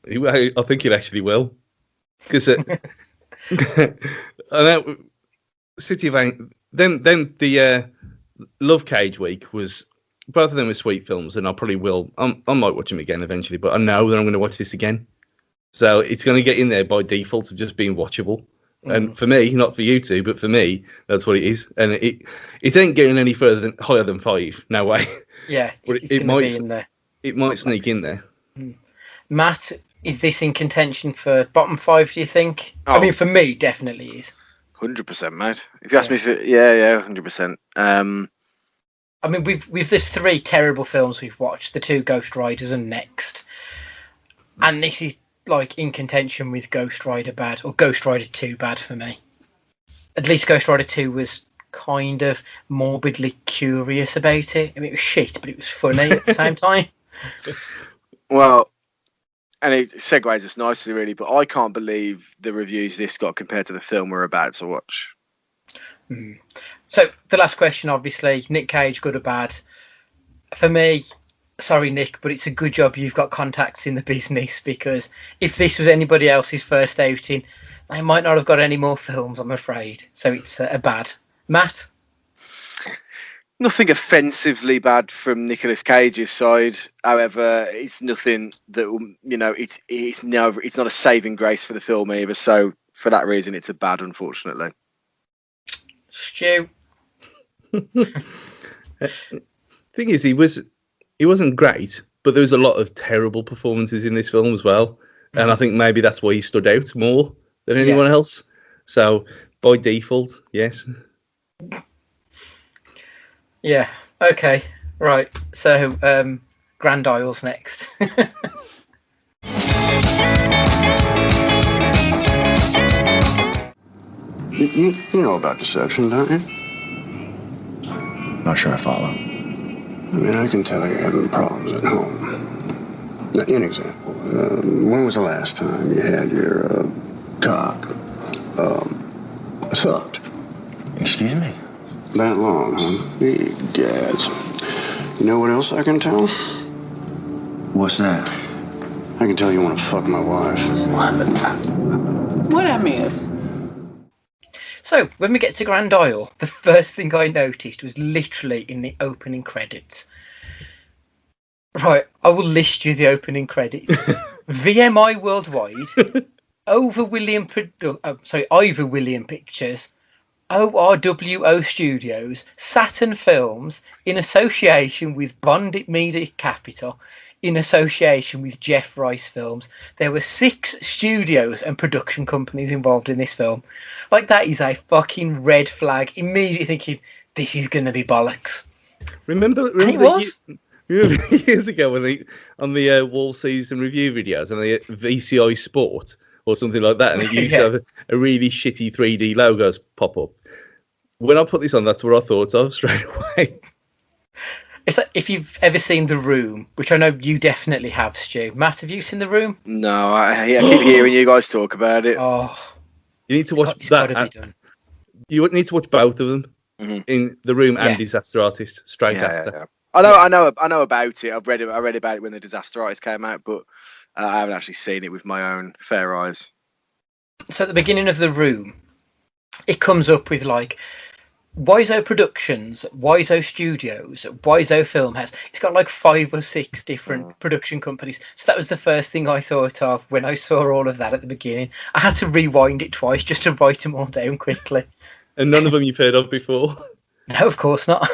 I think it actually will. Because I know City of Angels, then the Love Cage week was, both of them were sweet films, and I probably will. I might watch them again eventually, but I know that I'm going to watch this again. So it's going to get in there by default of just being watchable. And for me, not for you two, but for me, that's what it is. And it ain't getting any higher than 5. No way. Yeah, it might be in there. It might sneak in there. Matt, is this in contention for bottom 5? Do you think? Oh. I mean, for me, definitely is. 100%, mate. If you ask me, 100%. I mean, there's 3 terrible films we've watched: the 2 Ghost Riders and Next, and this is like in contention with Ghost Rider bad, or Ghost Rider 2 bad for me. At least Ghost Rider 2 was kind of morbidly curious about it. I mean, it was shit, but it was funny at the same time. Well, and it segues us nicely, really, but I can't believe the reviews this got compared to the film we're about to watch. So the last question, obviously, Nic Cage, good or bad? For me, sorry, Nick, but it's a good job you've got contacts in the business, because if this was anybody else's first outing, they might not have got any more films, I'm afraid. So it's a bad. Matt? Nothing offensively bad from Nicolas Cage's side. However, it's nothing that it's not a saving grace for the film either. So for that reason, it's a bad, unfortunately. Stu? Thing is, he wasn't great, but there was a lot of terrible performances in this film as well, and I think maybe that's why he stood out more than anyone else. So by default, yes. Yeah. Okay. Right. So, Grand Isle's next. You know about deception, don't you? Not sure I follow. I mean, I can tell you're having problems at home. Now, an example. When was the last time you had your cock sucked? Excuse me? That long, huh? Gads. You know what else I can tell? What's that? I can tell you want to fuck my wife. What I miss? So, when we get to Grand Isle, the first thing I noticed was literally in the opening credits. Right, I will list you the opening credits. VMI Worldwide, Ivor William Pictures, ORWO Studios, Saturn Films, in association with Bond Media Capital, in association with Jeff Rice Films. There were 6 studios and production companies involved in this film. Like, that is a fucking red flag. Immediately thinking, this is going to be bollocks. Remember it was. Remember years ago when on the Wall Season review videos and the VCI Sport or something like that, and it used to have a really shitty 3D logos pop up. When I put this on, that's what I thought of straight away. It's like, if you've ever seen The Room, which I know you definitely have, Stu. Matt, have you seen The Room? No, I keep hearing you guys talk about it. Oh, you need to watch that. You need to watch both of them in The Room and Disaster Artist straight after. Yeah. I know about it. I read about it when the Disaster Artist came out, but I haven't actually seen it with my own fair eyes. So at the beginning of The Room, it comes up with like Wiseau Productions, Wiseau Studios, Wiseau Filmhouse. It's got like 5 or 6 different production companies. So that was the first thing I thought of when I saw all of that at the beginning. I had to rewind it twice just to write them all down quickly. And none of them you've heard of before. No, of course not.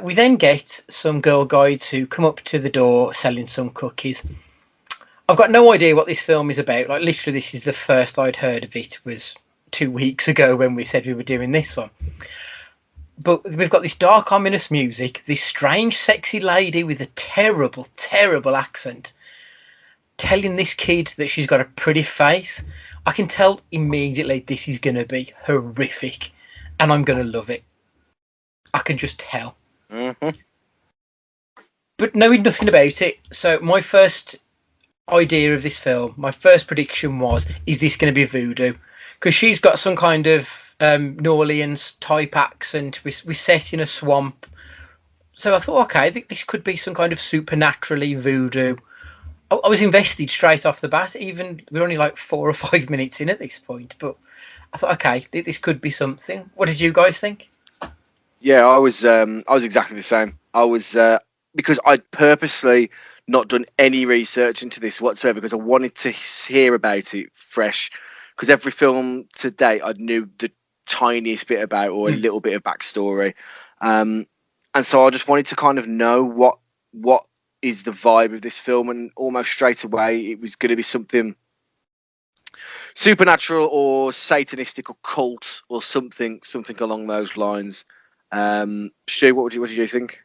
We then get some girl guides who come up to the door selling some cookies. I've got no idea what this film is about. Like, literally, this is the first I'd heard of it was 2 weeks ago when we said we were doing this one. But we've got this dark, ominous music, this strange, sexy lady with a terrible, terrible accent telling this kid that she's got a pretty face. I can tell immediately this is going to be horrific, and I'm going to love it. I can just tell. Mm-hmm. But knowing nothing about it, so my first idea of this film, my first prediction was, is this going to be voodoo? Because she's got some kind of New Orleans type accent. We're set in a swamp. So I thought, okay, this could be some kind of supernaturally voodoo. I was invested straight off the bat. Even we're only like 4 or 5 minutes in at this point, but I thought, okay, this could be something. What did you guys think? Yeah, I was exactly the same. I was because I'd purposely not done any research into this whatsoever because I wanted to hear about it fresh. Because every film to date, I knew the tiniest bit about or a little bit of backstory, and so I just wanted to kind of know what is the vibe of this film, and almost straight away it was going to be something supernatural or satanistic or cult or something along those lines. Stu, what did you think?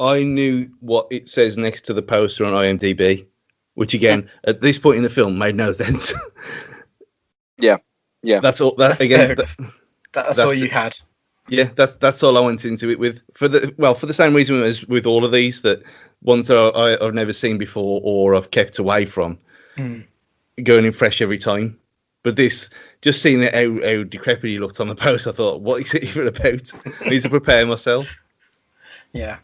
I knew what it says next to the poster on IMDb, which again, at this point in the film, made no sense. Yeah. That's all you had. Yeah, that's all I went into it with. For the same reason as with all of these, that ones I've never seen before or I've kept away from, going in fresh every time. But this, just seeing how decrepit he looked on the post, I thought, what is it even about? I need to prepare myself. Yeah.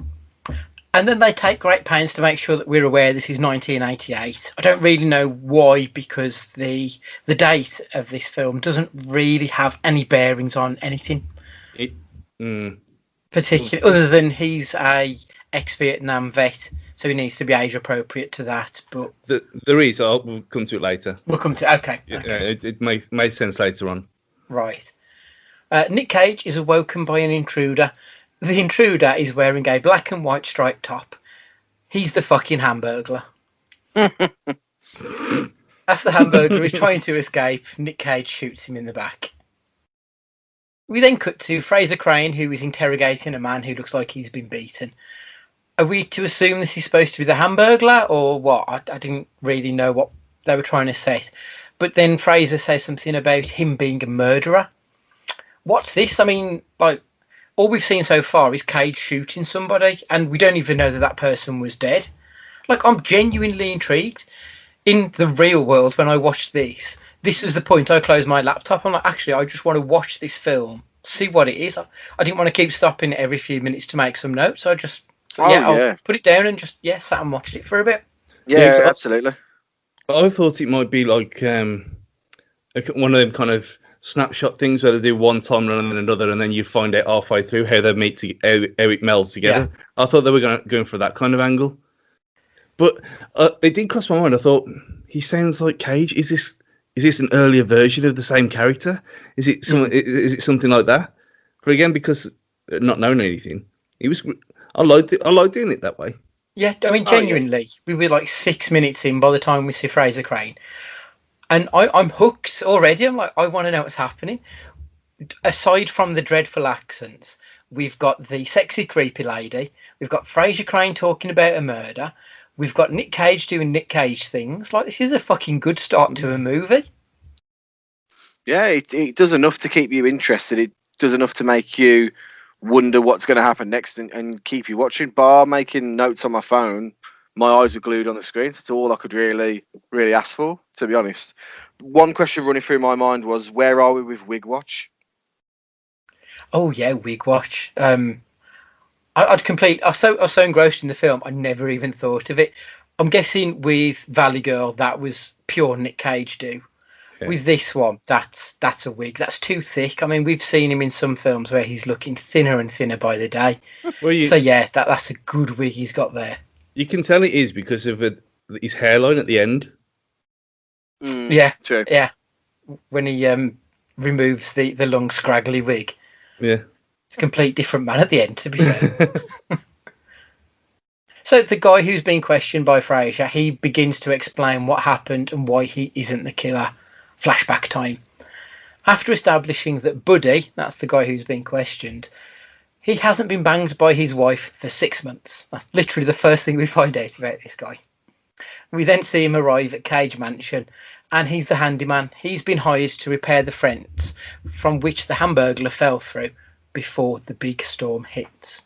And then they take great pains to make sure that we're aware this is 1988. I don't really know why, because the date of this film doesn't really have any bearings on anything. Particularly, other than he's a ex-Vietnam vet, so he needs to be age appropriate to that. But there is. We'll come to it later. We'll come to okay. Yeah, it made sense later on. Right. Nic Cage is awoken by an intruder. The intruder is wearing a black and white striped top. He's the fucking Hamburglar. As the Hamburglar is trying to escape, Nic Cage shoots him in the back. We then cut to Fraser Crane, who is interrogating a man who looks like he's been beaten. Are we to assume this is supposed to be the Hamburglar, or what? I didn't really know what they were trying to set. But then Fraser says something about him being a murderer. What's this? I mean, like, all we've seen so far is Cage shooting somebody, and we don't even know that person was dead. Like, I'm genuinely intrigued. In the real world, when I watched this was the point I closed my laptop. I'm like, actually, I just want to watch this film, see what it is. I didn't want to keep stopping every few minutes to make some notes. So I just, I'll put it down and just, sat and watched it for a bit. Yeah, absolutely. I thought it might be like one of them kind of snapshot things where they do one time and then another, and then you find out halfway through how they meet how it melds together. Yeah. I thought they were going for that kind of angle, but it did cross my mind. I thought, he sounds like Cage. Is this an earlier version of the same character? Is it something like that? But again, because not knowing anything, I liked it. I liked doing it that way. Yeah, I mean, genuinely, we were like 6 minutes in by the time we see Fraser Crane. And I'm hooked already. I'm like, I want to know what's happening. Aside from the dreadful accents, we've got the sexy, creepy lady. We've got Fraser Crane talking about a murder. We've got Nic Cage doing Nic Cage things. Like, this is a fucking good start to a movie. Yeah, it does enough to keep you interested. It does enough to make you wonder what's going to happen next and keep you watching. Bar making notes on my phone, my eyes were glued on the screen. That's all I could really ask for, to be honest. One question running through my mind was, where are we with Wig Watch? Oh yeah, Wig Watch. I was so engrossed in the film, I never even thought of it. I'm guessing with Valley Girl, that was pure Nic Cage do. With this one, that's a wig. That's too thick. I mean, we've seen him in some films where he's looking thinner and thinner by the day. So yeah, that's a good wig he's got there. You can tell it is because of his hairline at the end. Yeah, true. Yeah, when he removes the long scraggly wig. Yeah, it's a complete different man at the end, to be fair. So the guy who's been questioned by Fraser, he begins to explain what happened and why he isn't the killer. Flashback time. After establishing that Buddy, that's the guy who's been questioned, he hasn't been banged by his wife for 6 months. That's literally the first thing we find out about this guy. We then see him arrive at Cage Mansion, and he's the handyman. He's been hired to repair the fence from which the Hamburglar fell through before the big storm hits.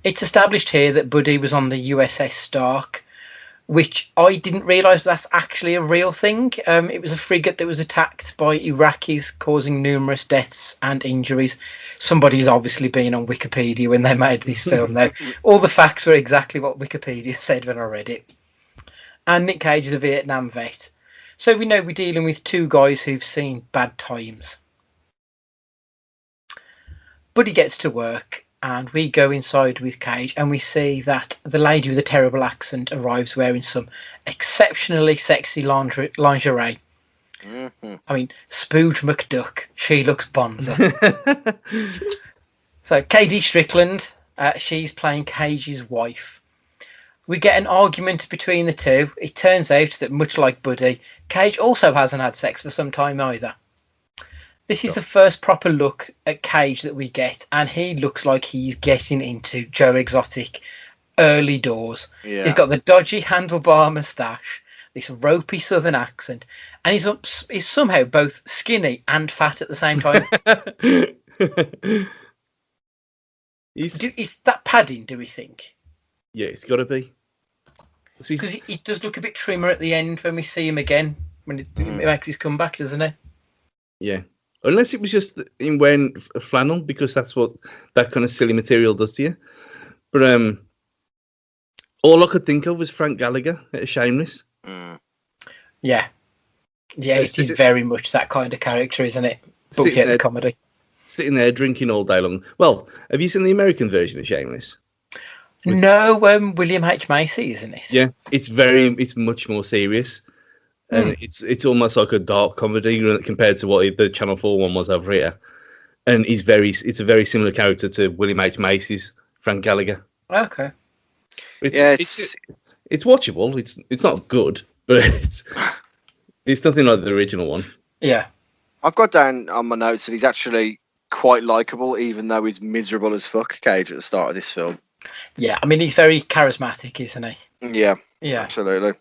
It's established here that Buddy was on the USS Stark, which I didn't realise that's actually a real thing. It was a frigate that was attacked by Iraqis, causing numerous deaths and injuries. Somebody's obviously been on Wikipedia when they made this film, though. All the facts were exactly what Wikipedia said when I read it. And Nic Cage is a Vietnam vet. So we know we're dealing with two guys who've seen bad times. Buddy gets to work, and we go inside with Cage, and we see that the lady with a terrible accent arrives wearing some exceptionally sexy lingerie. Mm-hmm. I mean, Spooge McDuck, she looks bonza. So KD Strickland, she's playing Cage's wife. We get an argument between the two. It turns out that, much like Buddy, Cage also hasn't had sex for some time either. This is the first proper look at Cage that we get, and he looks like he's getting into Joe Exotic early doors. Yeah. He's got the dodgy handlebar moustache, this ropey southern accent, and he's somehow both skinny and fat at the same time. Is that padding, do we think? Yeah, it's got to be. Because he does look a bit trimmer at the end when we see him again, when he makes his comeback, doesn't he? Yeah. Unless it was just in wearing a flannel, because that's what that kind of silly material does to you. But all I could think of was Frank Gallagher at Shameless. Yeah. Yeah, it is very much that kind of character, isn't it? Booked out the comedy. Sitting there drinking all day long. Well, have you seen the American version of Shameless? No, William H. Macy, isn't it? Yeah, it's much more serious. And it's almost like a dark comedy compared to what the Channel 4 one was over here. And it's a very similar character to William H. Macy's Frank Gallagher. Okay. It's watchable. It's not good, but it's nothing like the original one. Yeah. I've got down on my notes that he's actually quite likeable, even though he's miserable as fuck, Cage, at the start of this film. Yeah, I mean, he's very charismatic, isn't he? Yeah. Yeah. Absolutely.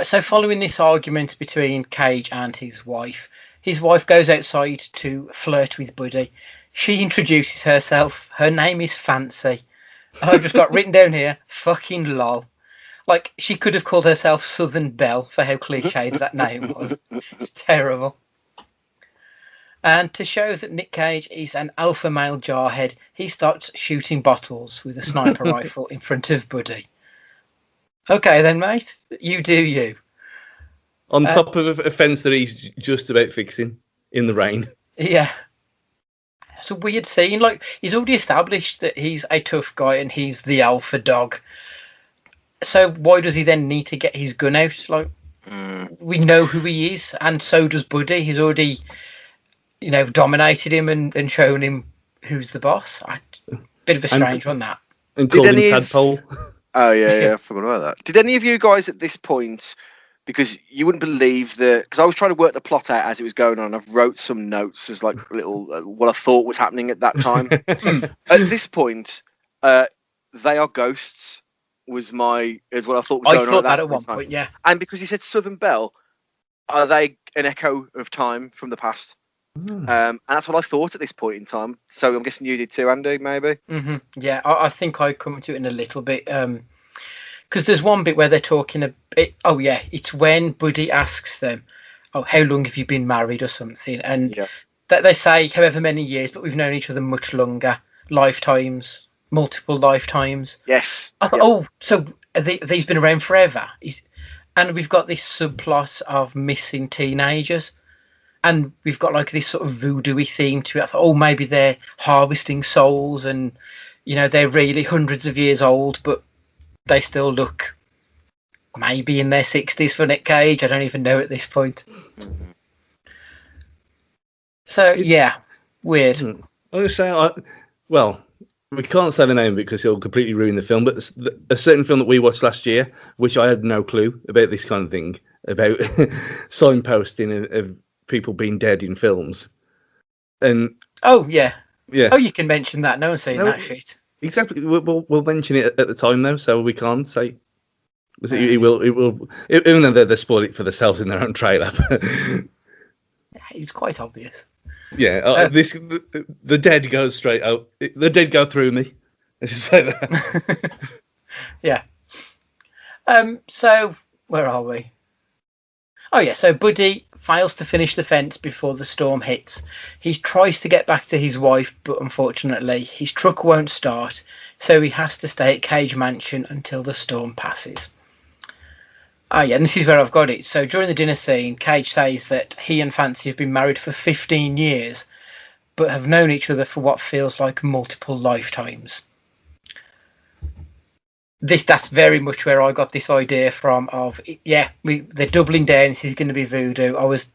So following this argument between Cage and his wife goes outside to flirt with Buddy. She introduces herself. Her name is Fancy. And I've just got written down here, fucking lol. Like, she could have called herself Southern Belle for how cliched that name was. It's terrible. And to show that Nic Cage is an alpha male jarhead, he starts shooting bottles with a sniper rifle in front of Buddy. Okay then, mate. You do you. On top of a fence that he's just about fixing in the rain. Yeah. It's a weird scene. Like, he's already established that he's a tough guy and he's the alpha dog. So why does he then need to get his gun out? Like, we know who he is, and so does Buddy. He's already, dominated him and shown him who's the boss. Bit of a strange one, that. And called him Tadpole. Oh, yeah, I forgot about that. Did any of you guys at this point, because you wouldn't believe because I was trying to work the plot out as it was going on, I've wrote some notes as like little, what I thought was happening at that time. At this point, they are ghosts is what I thought was going on. I thought that at one point, yeah. And because you said Southern Belle, are they an echo of time from the past? And that's what I thought at this point in time. So I'm guessing you did too, Andy, maybe? Mm-hmm. Yeah, I think I come to it in a little bit. Because there's one bit where they're talking a bit. Oh, yeah, it's when Buddy asks them, how long have you been married or something? And that they say however many years, but we've known each other much longer. Lifetimes, multiple lifetimes. Yes. I thought, so these been around forever? And we've got this subplot of missing teenagers. And we've got like this sort of voodoo-y theme to it. I thought, oh, maybe they're harvesting souls and, you know, they're really hundreds of years old, but they still look maybe in their 60s for Nic Cage. I don't even know at this point. So, yeah, weird. I was saying, well, we can't say the name because it'll completely ruin the film, but a certain film that we watched last year, which I had no clue about this kind of thing, about signposting of people being dead in films. And oh, yeah. Yeah. Oh, you can mention that. No one's saying that shit. Exactly. We'll mention it at the time, though, so we can't say. It will, even though they spoil it for themselves in their own trailer. It's quite obvious. Yeah, the dead goes straight out. The dead go through me. Let's just say that. Yeah. So where are we? Oh yeah. So Buddy fails to finish the fence before the storm hits. He tries to get back to his wife, but unfortunately, his truck won't start. So he has to stay at Cage Mansion until the storm passes. Oh yeah, and this is where I've got it. So during the dinner scene, Cage says that he and Fancy have been married for 15 years, but have known each other for what feels like multiple lifetimes. That's very much where I got this idea from of, yeah, they're doubling down, this is going to be voodoo. I was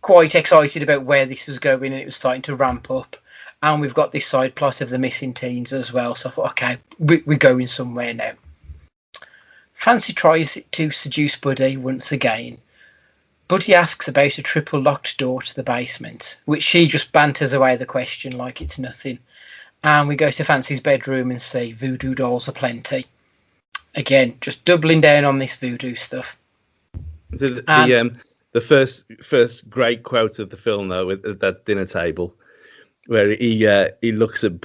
quite excited about where this was going and it was starting to ramp up. And we've got this side plot of the missing teens as well. So I thought, okay, we're going somewhere now. Fancy tries to seduce Buddy once again. Buddy asks about a triple locked door to the basement, which she just banters away the question like it's nothing. And we go to Fancy's bedroom and see voodoo dolls aplenty. Again, just doubling down on this voodoo stuff. So the first great quote of the film, though, at that dinner table, where he looks at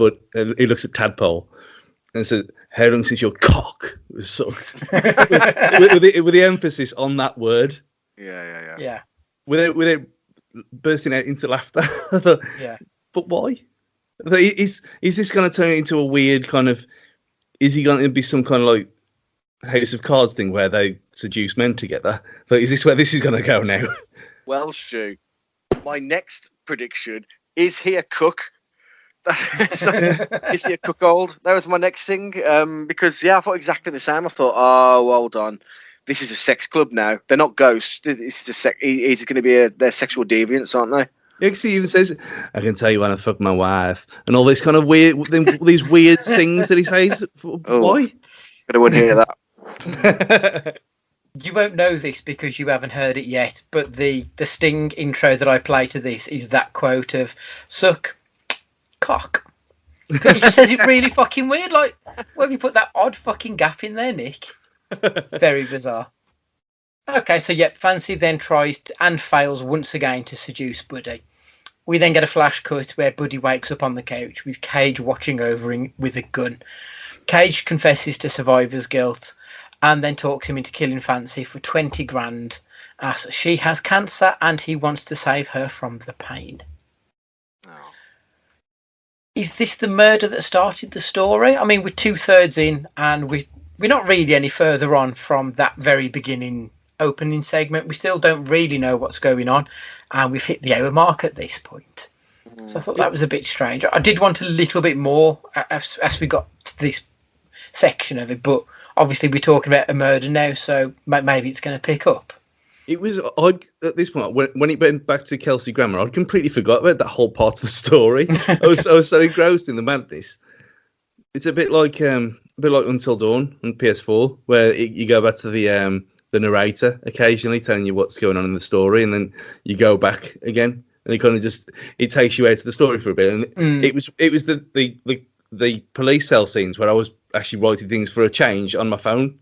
Tadpole and says, "How long since your cock was sucked?" with the emphasis on that word. Yeah. Without bursting out into laughter. Yeah. But why? Is this going to turn into a weird kind of? Is he going to be some kind of like House of Cards thing where they seduce men together? Like, is this where this is going to go now? Well, Stu, my next prediction is he a cook? Is he a cuckold? That was my next thing. Because I thought exactly the same. I thought, oh, hold on, this is a sex club now. They're not ghosts. This is he's going to be their sexual deviants, aren't they? Yeah, he even says, "I can tell you when I fuck my wife," and all this kind of weird, these weird things that he says. Why? I wouldn't hear that. You won't know this because you haven't heard it yet, but the Sting intro that I play to this is that quote of "suck cock." He just says it really fucking weird. Like, where have you put that odd fucking gap in there, Nick? Very bizarre. Okay, so Fancy then tries and fails once again to seduce Buddy. We then get a flash cut where Buddy wakes up on the couch with Cage watching over him with a gun. Cage confesses to survivor's guilt and then talks him into killing Fancy for 20 grand as she has cancer and he wants to save her from the pain. Oh. Is this the murder that started the story? I mean, we're 2/3 in and we're not really any further on from that very beginning opening segment. We still don't really know what's going on and we've hit the hour mark at this point. So I thought that was a bit strange. I did want a little bit more as we got to this section of it, but obviously we're talking about a murder now, so maybe it's going to pick up. It was odd at this point when it went back to Kelsey Grammer. I'd completely forgot about that whole part of the story. I was so engrossed in the madness. It's a bit like Until Dawn on PS4, where you go back to the narrator occasionally telling you what's going on in the story, and then you go back again, and it kind of it takes you out of the story for a bit. And it was the police cell scenes where I was actually writing things for a change on my phone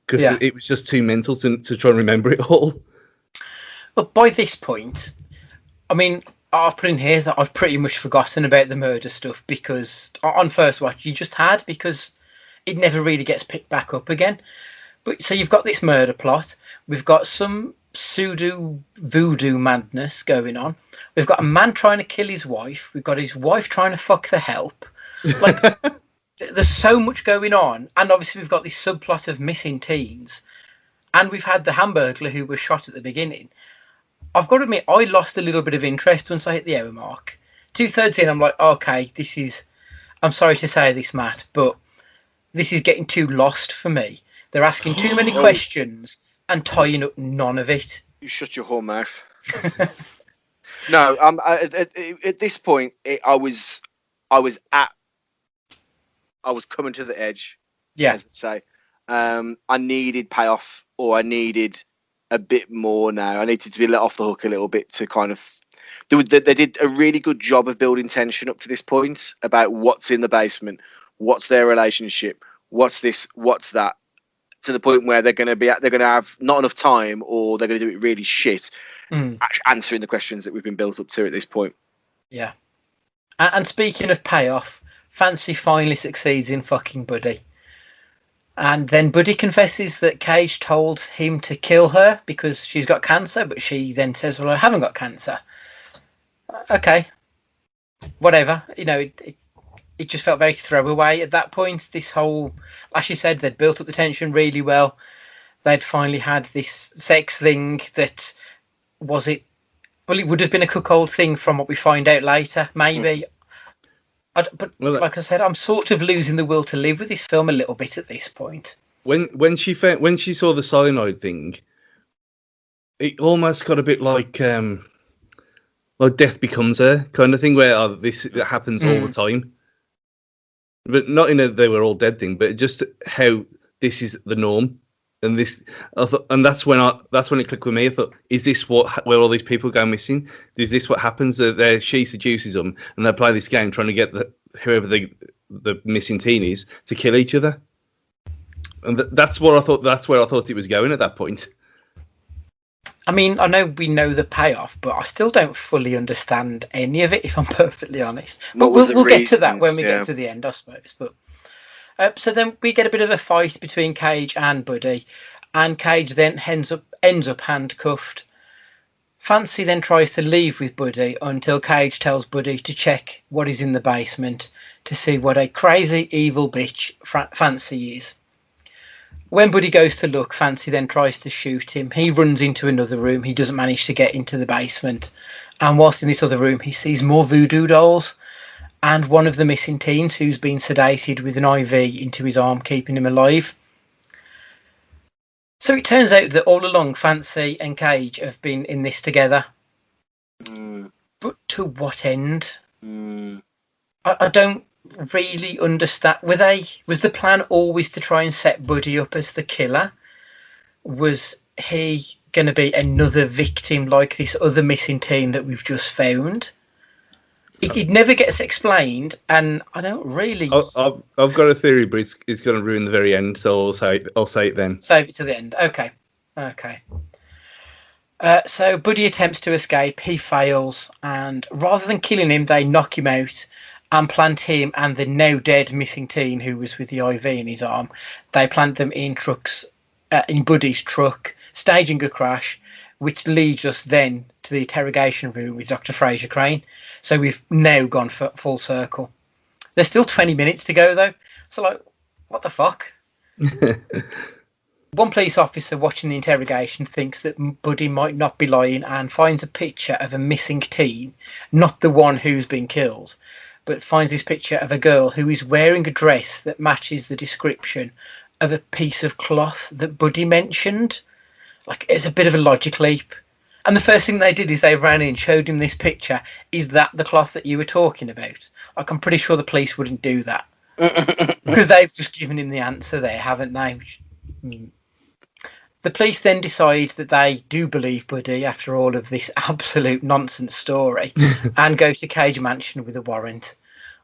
because it was just too mental to try and remember it all. But by this point, I mean, I've put in here that I've pretty much forgotten about the murder stuff because on first watch you just had, because it never really gets picked back up again. But so you've got this murder plot. We've got some pseudo voodoo madness going on. We've got a man trying to kill his wife. We've got his wife trying to fuck the help. Like, there's so much going on. And obviously we've got this subplot of missing teens. and we've had the Hamburglar who was shot at the beginning. I've got to admit, I lost a little bit of interest once I hit the hour mark. 2/3 in, I'm like, okay, this is. I'm sorry to say this, Matt, but this is getting too lost for me. They're asking too many questions and tying up none of it. You shut your whole mouth. No, at this point, I was coming to the edge. Yeah. As I say, I needed payoff, or I needed a bit more. Now I needed to be let off the hook a little bit to kind of. They did a really good job of building tension up to this point about what's in the basement, what's their relationship, what's this, what's that, to the point where they're going to have not enough time, or they're going to do it really shit, answering the questions that we've been built up to at this point. Yeah. And speaking of payoff, Fancy finally succeeds in fucking Buddy. And then Buddy confesses that Cage told him to kill her because she's got cancer, but she then says, well, I haven't got cancer. Okay. Whatever. You know, it just felt very throwaway at that point. This whole, as you said, they'd built up the tension really well. They'd finally had this sex thing that was it. Well, it would have been a cuckold thing from what we find out later, maybe. But like I said, I'm sort of losing the will to live with this film a little bit at this point. When she saw the cyanide thing, it almost got a bit like Death Becomes Her kind of thing, where this happens all the time. But not in a they were all dead thing, but just how this is the norm. And this, I thought, and that's when it clicked with me. I thought, is this where all these people go missing? Is this what happens? She seduces them, and they play this game trying to get whoever the missing teen is to kill each other. And that's what I thought. That's where I thought it was going at that point. I mean, I know we know the payoff, but I still don't fully understand any of it, if I'm perfectly honest. But we'll get to that when we get to the end, I suppose. But. So then we get a bit of a fight between Cage and Buddy, and Cage then ends up handcuffed. Fancy then tries to leave with Buddy until Cage tells Buddy to check what is in the basement to see what a crazy evil bitch Fancy is. When Buddy goes to look, Fancy then tries to shoot him. He runs into another room. He doesn't manage to get into the basement, and whilst in this other room he sees more voodoo dolls and one of the missing teens who's been sedated with an IV into his arm, keeping him alive. So it turns out that all along Fancy and Cage have been in this together. But to what end? I don't really understand. Was the plan always to try and set Buddy up as the killer? Was he going to be another victim like this other missing teen that we've just found? It never gets explained, and I don't really. I've got a theory, but it's going to ruin the very end, so I'll say it then. Save it to the end. Okay. So Buddy attempts to escape. He fails, and rather than killing him, they knock him out and plant him and the now dead missing teen who was with the IV in his arm. They plant them in trucks, in Buddy's truck, staging a crash, which leads us then to the interrogation room with Dr. Fraser Crane. So we've now gone full circle. There's still 20 minutes to go, though. So, like, what the fuck? One police officer watching the interrogation thinks that Buddy might not be lying and finds a picture of a missing teen, not the one who's been killed, but finds this picture of a girl who is wearing a dress that matches the description of a piece of cloth that Buddy mentioned. Like, it's a bit of a logic leap. And the first thing they did is they ran in, showed him this picture. Is that the cloth that you were talking about? Like, I'm pretty sure the police wouldn't do that. Because they've just given him the answer there, haven't they? The police then decide that they do believe Buddy after all of this absolute nonsense story and go to Cage Mansion with a warrant.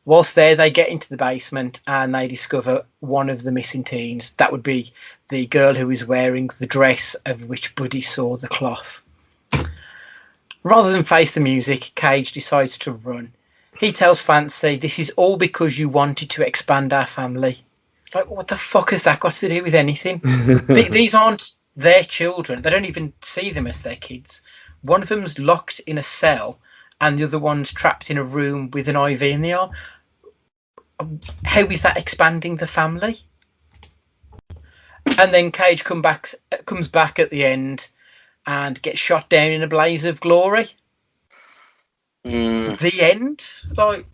Whilst there, they get into the basement and they discover one of the missing teens. That would be the girl who is wearing the dress of which Buddy saw the cloth. Rather than face the music, Cage decides to run. He tells Fancy, this is all because you wanted to expand our family. Like, what the fuck has that got to do with anything? These aren't their children. They don't even see them as their kids. One of them's locked in a cell and the other one's trapped in a room with an IV in the arm. How is that expanding the family? And then Cage comes back at the end and gets shot down in a blaze of glory. The end. Like,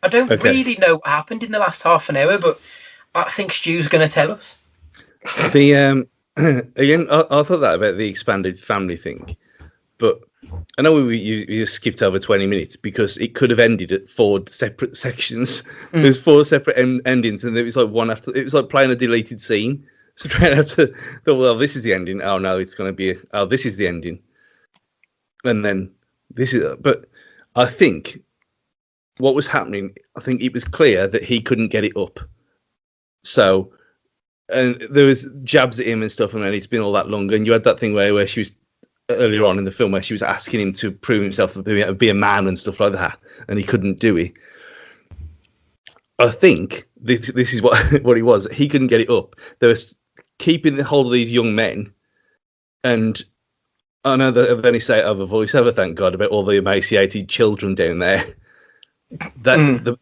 I don't really know what happened in the last half an hour, but I think Stu's going to tell us. The again, I thought that about the expanded family thing, but I know you skipped over 20 minutes because it could have ended at 4 separate sections. There's 4 separate endings, and it was like one after. It was like playing a deleted scene. Straight after, well, this is the ending. Oh no, it's going to be. This is the ending, and then this is. But I think what was happening. I think it was clear that he couldn't get it up. So, and there was jabs at him and stuff, and then it's been all that long. And you had that thing where she was earlier on in the film where she was asking him to prove himself to be a man and stuff like that, and he couldn't do it. I think this is what he was. He couldn't get it up. There was keeping the hold of these young men, and I know that I've only say it over voiceover, thank God, about all the emaciated children down there. That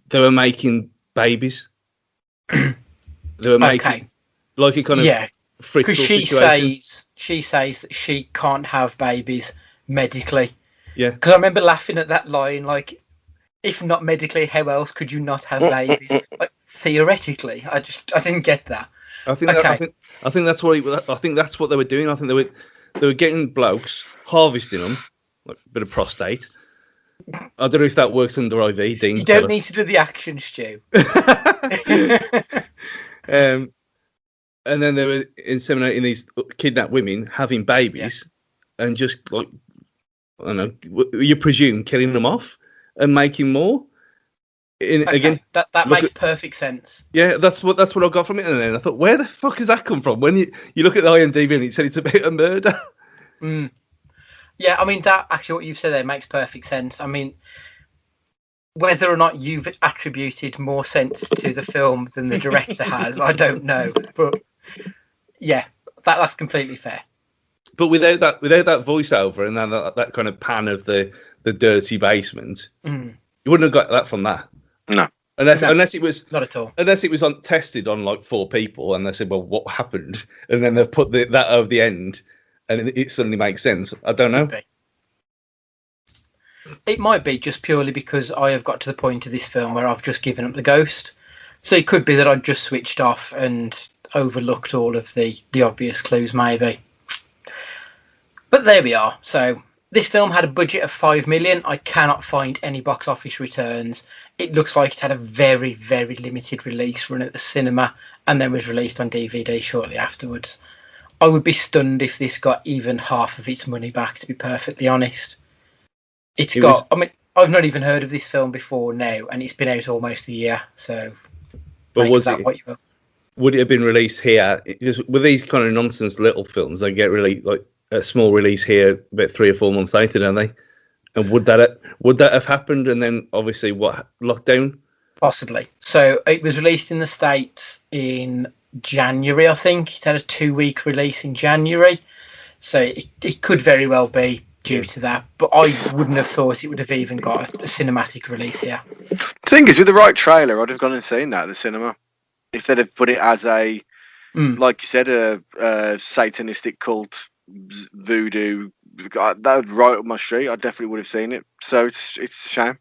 they were making babies. They were making like a kind of because she says that she can't have babies medically. Yeah, because I remember laughing at that line, like, if not medically, how else could you not have babies? Like, theoretically, I didn't get that. I think that's what I think that's what they were doing. I think they were getting blokes, harvesting them, like a bit of prostate. I don't know if that works under IV. Dean, you don't need to do the action, Stu. And then they were inseminating these kidnapped women, having babies, and just like, I don't know, you presume killing them off and making more. Again, that makes perfect sense. Yeah, that's what I got from it. And then I thought, where the fuck has that come from? When you look at the IMDb and it said it's a bit of murder. Yeah, I mean, that actually what you've said there makes perfect sense. I mean, whether or not you've attributed more sense to the film than the director has, I don't know. But yeah, that's completely fair. But without that voiceover and then that kind of pan of the dirty basement, you wouldn't have got that from that. No. Unless it was not at all. Unless it was tested on like 4 people, and they said, "Well, what happened?" And then they've put that over the end, and it suddenly makes sense. I don't know. It might be just purely because I have got to the point of this film where I've just given up the ghost. So it could be that I just switched off and overlooked all of the obvious clues, maybe. But there we are. So this film had a budget of 5 million. I cannot find any box office returns. It looks like it had a very, very limited release run at the cinema and then was released on DVD shortly afterwards. I would be stunned if this got even half of its money back, to be perfectly honest. I mean, I've not even heard of this film before now, and it's been out almost a year, so... But would it have been released here? Because with these kind of nonsense little films, they get released like a small release here about 3 or 4 months later, don't they? And would that have happened? And then obviously what, lockdown? Possibly. So it was released in the States in January, I think. It had a 2-week release in January, so it could very well be due to that. But I wouldn't have thought it would have even got a cinematic release here. The thing is, with the right trailer, I'd have gone and seen that at the cinema. If they'd have put it as a, like you said, a satanistic cult, voodoo, that would right up my street. I definitely would have seen it. So it's a shame.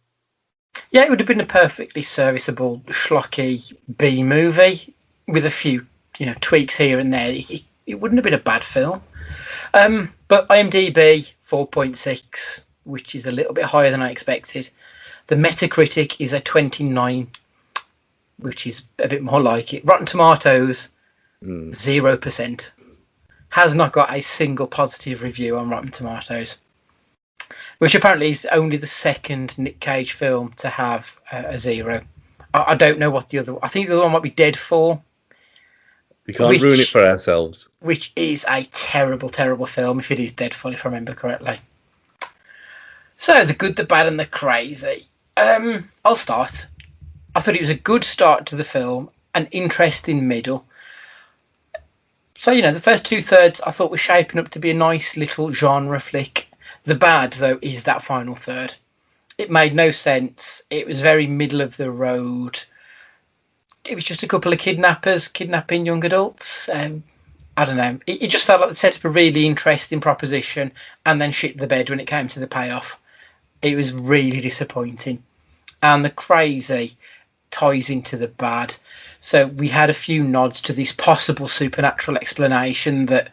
Yeah, it would have been a perfectly serviceable, schlocky B movie with a few, tweaks here and there. It wouldn't have been a bad film. But IMDb 4.6, which is a little bit higher than I expected. The Metacritic is a 29, which is a bit more like it. Rotten Tomatoes, 0%. Has not got a single positive review on Rotten Tomatoes, which apparently is only the second Nic Cage film to have a 0. I don't know what the other... I think the other one might be Deadfall. We can't ruin it for ourselves. Which is a terrible, terrible film, if it is Deadfall, if I remember correctly. So, the good, the bad, and the crazy. I'll start. I thought it was a good start to the film, an interesting middle. So, the first 2/3 I thought was shaping up to be a nice little genre flick. The bad, though, is that final third. It made no sense. It was very middle of the road. it was just a couple of kidnappers kidnapping young adults. I don't know. It just felt like they set up a really interesting proposition and then shit the bed when it came to the payoff. It was really disappointing. And the crazy ties into the bad. So we had a few nods to this possible supernatural explanation that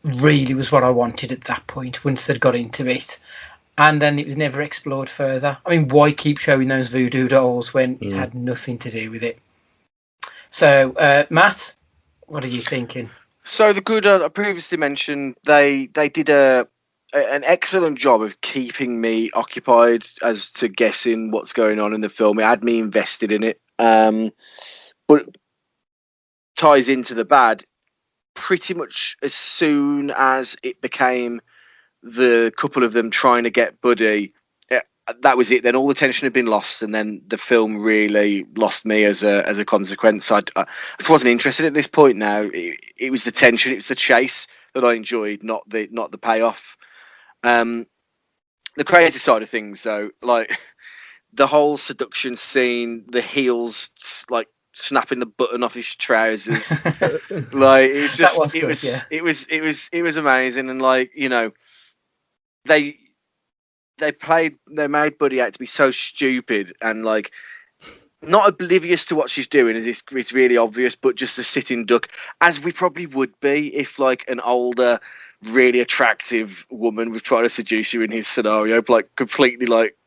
really was what I wanted at that point once they'd got into it. And then it was never explored further. I mean, why keep showing those voodoo dolls when it had nothing to do with it? So, Matt, what are you thinking? So the good I previously mentioned, they did an excellent job of keeping me occupied as to guessing what's going on in the film. It had me invested in it. But ties into the bad pretty much as soon as it became the couple of them trying to get Buddy. That was it. Then all the tension had been lost, and then the film really lost me as a consequence. I just wasn't interested at this point. Now it was the tension, it was the chase that I enjoyed, not the payoff. The crazy side of things, though, like the whole seduction scene, the heels like snapping the button off his trousers, like it was just it was amazing, and like, you know, they made Buddy out to be so stupid and like not oblivious to what she's doing. It's really obvious, but just a sitting duck, as we probably would be if like an older, really attractive woman was trying to seduce you in his scenario, like completely like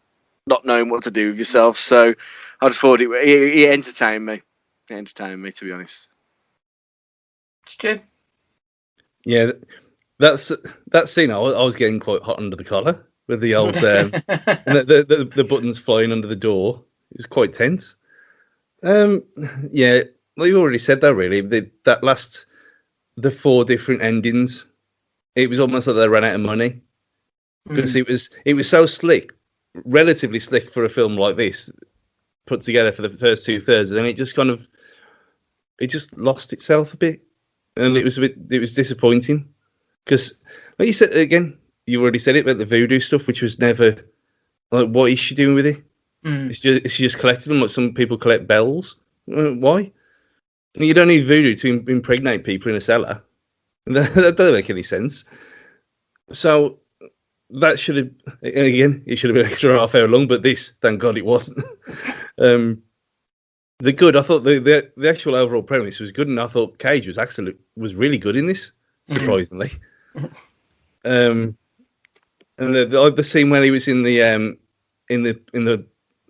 not knowing what to do with yourself. So I just thought it entertained me. It entertained me, to be honest. Stu? Yeah, that scene. I was getting quite hot under the collar with the old the buttons flying under the door. It was quite tense. Yeah, well, you already said that. Really, the 4 different endings. It was almost like they ran out of money because it was so slick, relatively slick for a film like this, put together for the first 2/3, and then it just lost itself a bit, and it was disappointing because, like you said again, you already said it about the voodoo stuff, which was never like, what is she doing with it? She just collected them like some people collect bells. Why? I mean, you don't need voodoo to impregnate people in a cellar. That doesn't make any sense. So that should have, again, it should have been extra half hour long, but this, thank God, it wasn't. I thought the actual overall premise was good, and I thought Cage was really good in this, surprisingly. And the scene when he was in the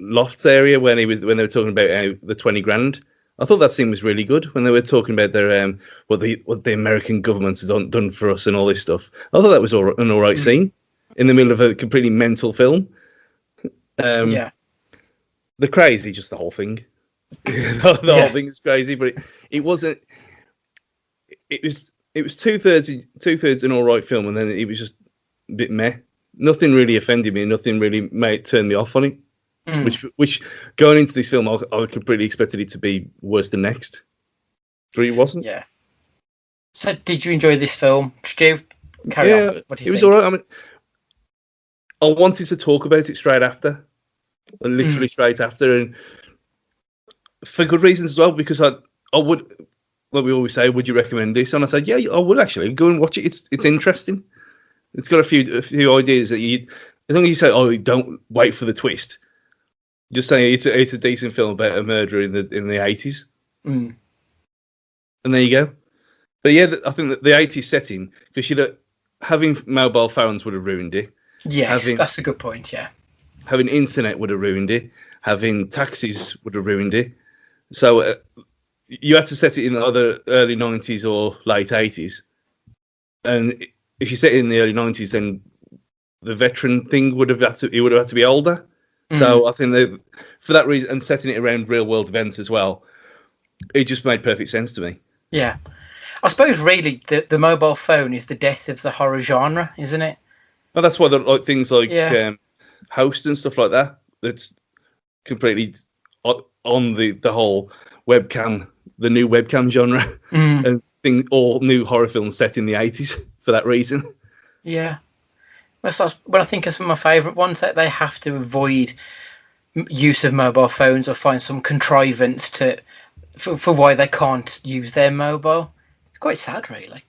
lofts area when they were talking about the 20 grand. I thought that scene was really good when they were talking about their what the American government has done for us and all this stuff. I thought that was an all right scene in the middle of a completely mental film. The crazy, just the whole thing. the whole thing is crazy, but it wasn't. It was 2/3 an all right film, and then it was just a bit meh. Nothing really offended me. Nothing really turned me off on it. Which going into this film, I completely expected it to be worse than Next, but it wasn't. Yeah. So, did you enjoy this film, Stu? Carry on. What do you think? It was all right. I mean, I wanted to talk about it straight after, literally straight after, and for good reasons as well. Because I would, like we always say, would you recommend this? And I said, yeah, I would actually go and watch it. It's interesting. It's got a few ideas that as long as you say, oh, don't wait for the twist. Just saying it's a decent film about a murder in the 80s, and there you go. But yeah, I think that the 80s setting, because having mobile phones would have ruined it. Yes, that's a good point. Yeah, having internet would have ruined it. Having taxis would have ruined it. So you had to set it in either early 90s or late 80s. And if you set it in the early 90s, then the veteran thing would have had to be older. So I think that for that reason, and setting it around real world events as well, it just made perfect sense to me. Yeah, I suppose really the mobile phone is the death of the horror genre, isn't it? Well, that's why like things like Host and stuff like that. That's completely on the whole webcam, the new webcam genre, and all new horror films set in the 80s for that reason. Yeah. Well, I think are some of my favourite ones that they have to avoid use of mobile phones or find some contrivance to for why they can't use their mobile. It's quite sad, really.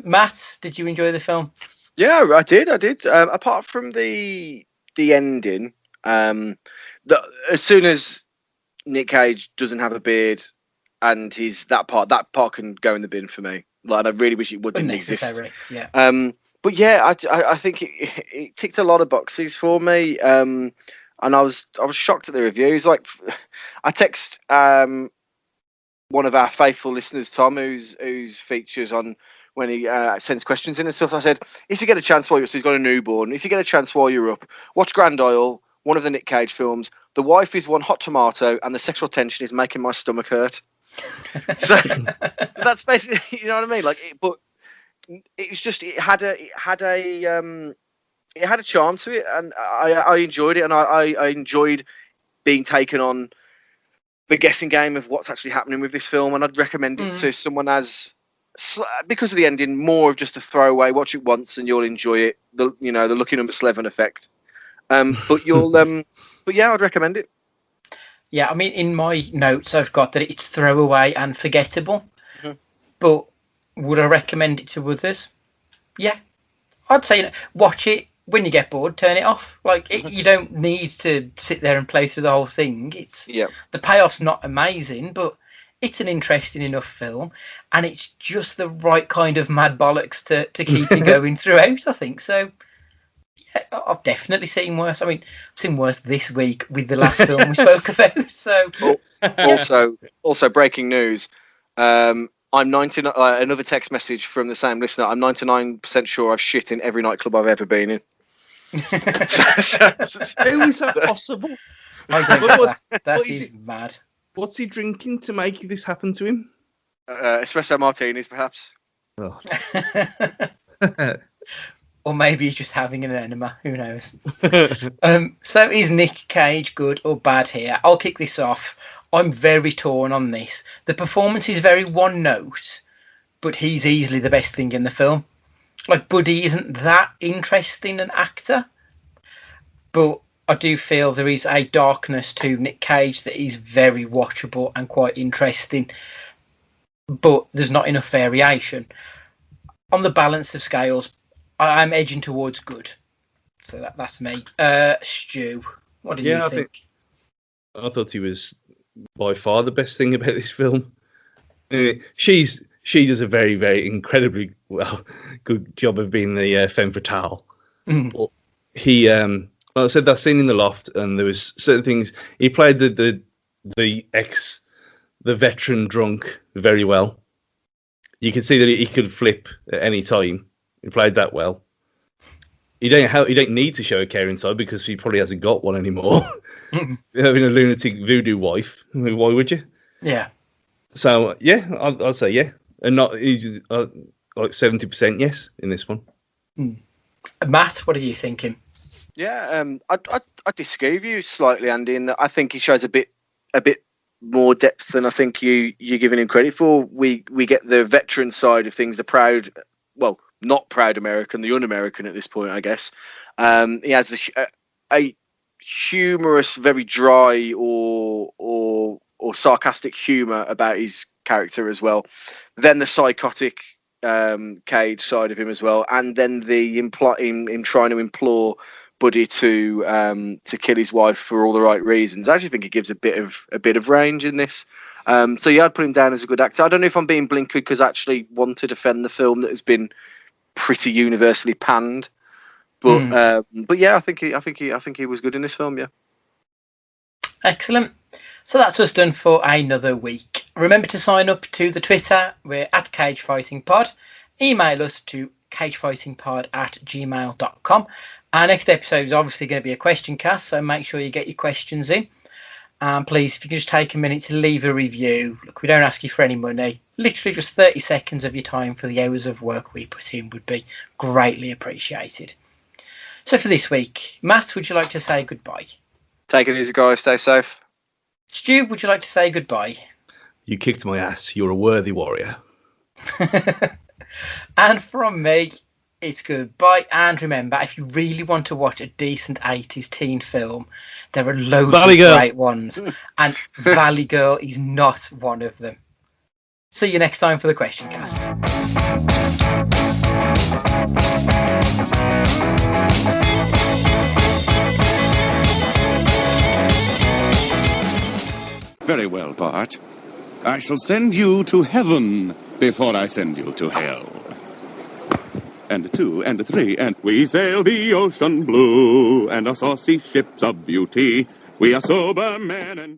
Matt, did you enjoy the film? Yeah, I did. Apart from the ending, as soon as Nic Cage doesn't have a beard, and that part can go in the bin for me. Like, I really wish it wouldn't exist. Yeah. But yeah, I think it ticked a lot of boxes for me. And I was shocked at the reviews. Like, I text one of our faithful listeners, Tom, who's features on when he sends questions in and stuff. I said, if you get a chance while he's got a newborn, if you get a chance while you're up, watch Grand Isle, one of the Nic Cage films. The wife is one hot tomato, and the sexual tension is making my stomach hurt. So that's basically, you know what I mean. Like, but it was just it had a charm to it, and I enjoyed it, and I enjoyed being taken on the guessing game of what's actually happening with this film, and I'd recommend it to someone because of the ending, more of just a throwaway. Watch it once and you'll enjoy it. The Lucky Number 11 effect. But yeah, I'd recommend it. Yeah, I mean, in my notes, I've got that it's throwaway and forgettable. Mm-hmm. But would I recommend it to others? Yeah, I'd say watch it when you get bored. Turn it off. Like, you don't need to sit there and play through the whole thing. The payoff's not amazing, but it's an interesting enough film, and it's just the right kind of mad bollocks to keep you going throughout, I think. So, yeah, I've definitely seen worse. I mean, I've seen worse this week with the last film we spoke about. So, also breaking news. I'm 99. Another text message from the same listener. I'm 99% sure I've shit in every nightclub I've ever been in. How is that possible? That is mad. What's he drinking to make this happen to him? Espresso martinis, perhaps. Oh. Or maybe he's just having an enema. Who knows? So is Nic Cage good or bad here? I'll kick this off. I'm very torn on this. The performance is very one note, but he's easily the best thing in the film. Like, Buddy isn't that interesting an actor, but I do feel there is a darkness to Nic Cage that is very watchable and quite interesting, but there's not enough variation. On the balance of scales, I'm edging towards good. So that's me. Stu, what do you think? I thought he was by far the best thing about this film. She does a very, very incredibly good job of being the femme fatale. But he, like I said, that scene in the loft, and there was certain things he played the veteran drunk very well. You can see that he could flip at any time. He played that well. You don't need to show a caring side because he probably hasn't got one anymore. Having a lunatic voodoo wife, I mean, why would you? Yeah. So yeah, I'll say yeah, and not like 70% yes in this one. Matt, what are you thinking? Yeah, I disagree with you slightly, Andy, in that I think he shows a bit more depth than I think you're giving him credit for. We get the veteran side of things, the proud, well, not proud American, the un-American at this point, I guess. He has a humorous, very dry or sarcastic humor about his character as well. Then the psychotic Cage side of him as well, and then the him trying to implore Buddy to kill his wife for all the right reasons. I actually think he gives a bit of range in this. So yeah, I'd put him down as a good actor. I don't know if I'm being blinkered because I actually want to defend the film that has been pretty universally panned, but yeah, I think he was good in this film. Yeah. Excellent. So that's us done for another week. Remember to sign up to the Twitter. We're at CageFightingPod. Email us to cagefightingpod@gmail.com. Our next episode is obviously going to be a question cast, so make sure you get your questions in. And please, if you can just take a minute to leave a review. Look, we don't ask you for any money. Literally just 30 seconds of your time for the hours of work we put in would be greatly appreciated. So for this week, Matt, would you like to say goodbye? Take it easy, guys. Stay safe. Stu, would you like to say goodbye? You kicked my ass. You're a worthy warrior. And from me, It's good. And remember, if you really want to watch a decent 80s teen film, there are loads Valley of Girl. great ones. And Valley Girl is not one of them. See you next time for the question cast. Very well, Bart. I shall send you to heaven before I send you to hell. And a 2, and a 3, and we sail the ocean blue, and our saucy ships of beauty. We are sober men and...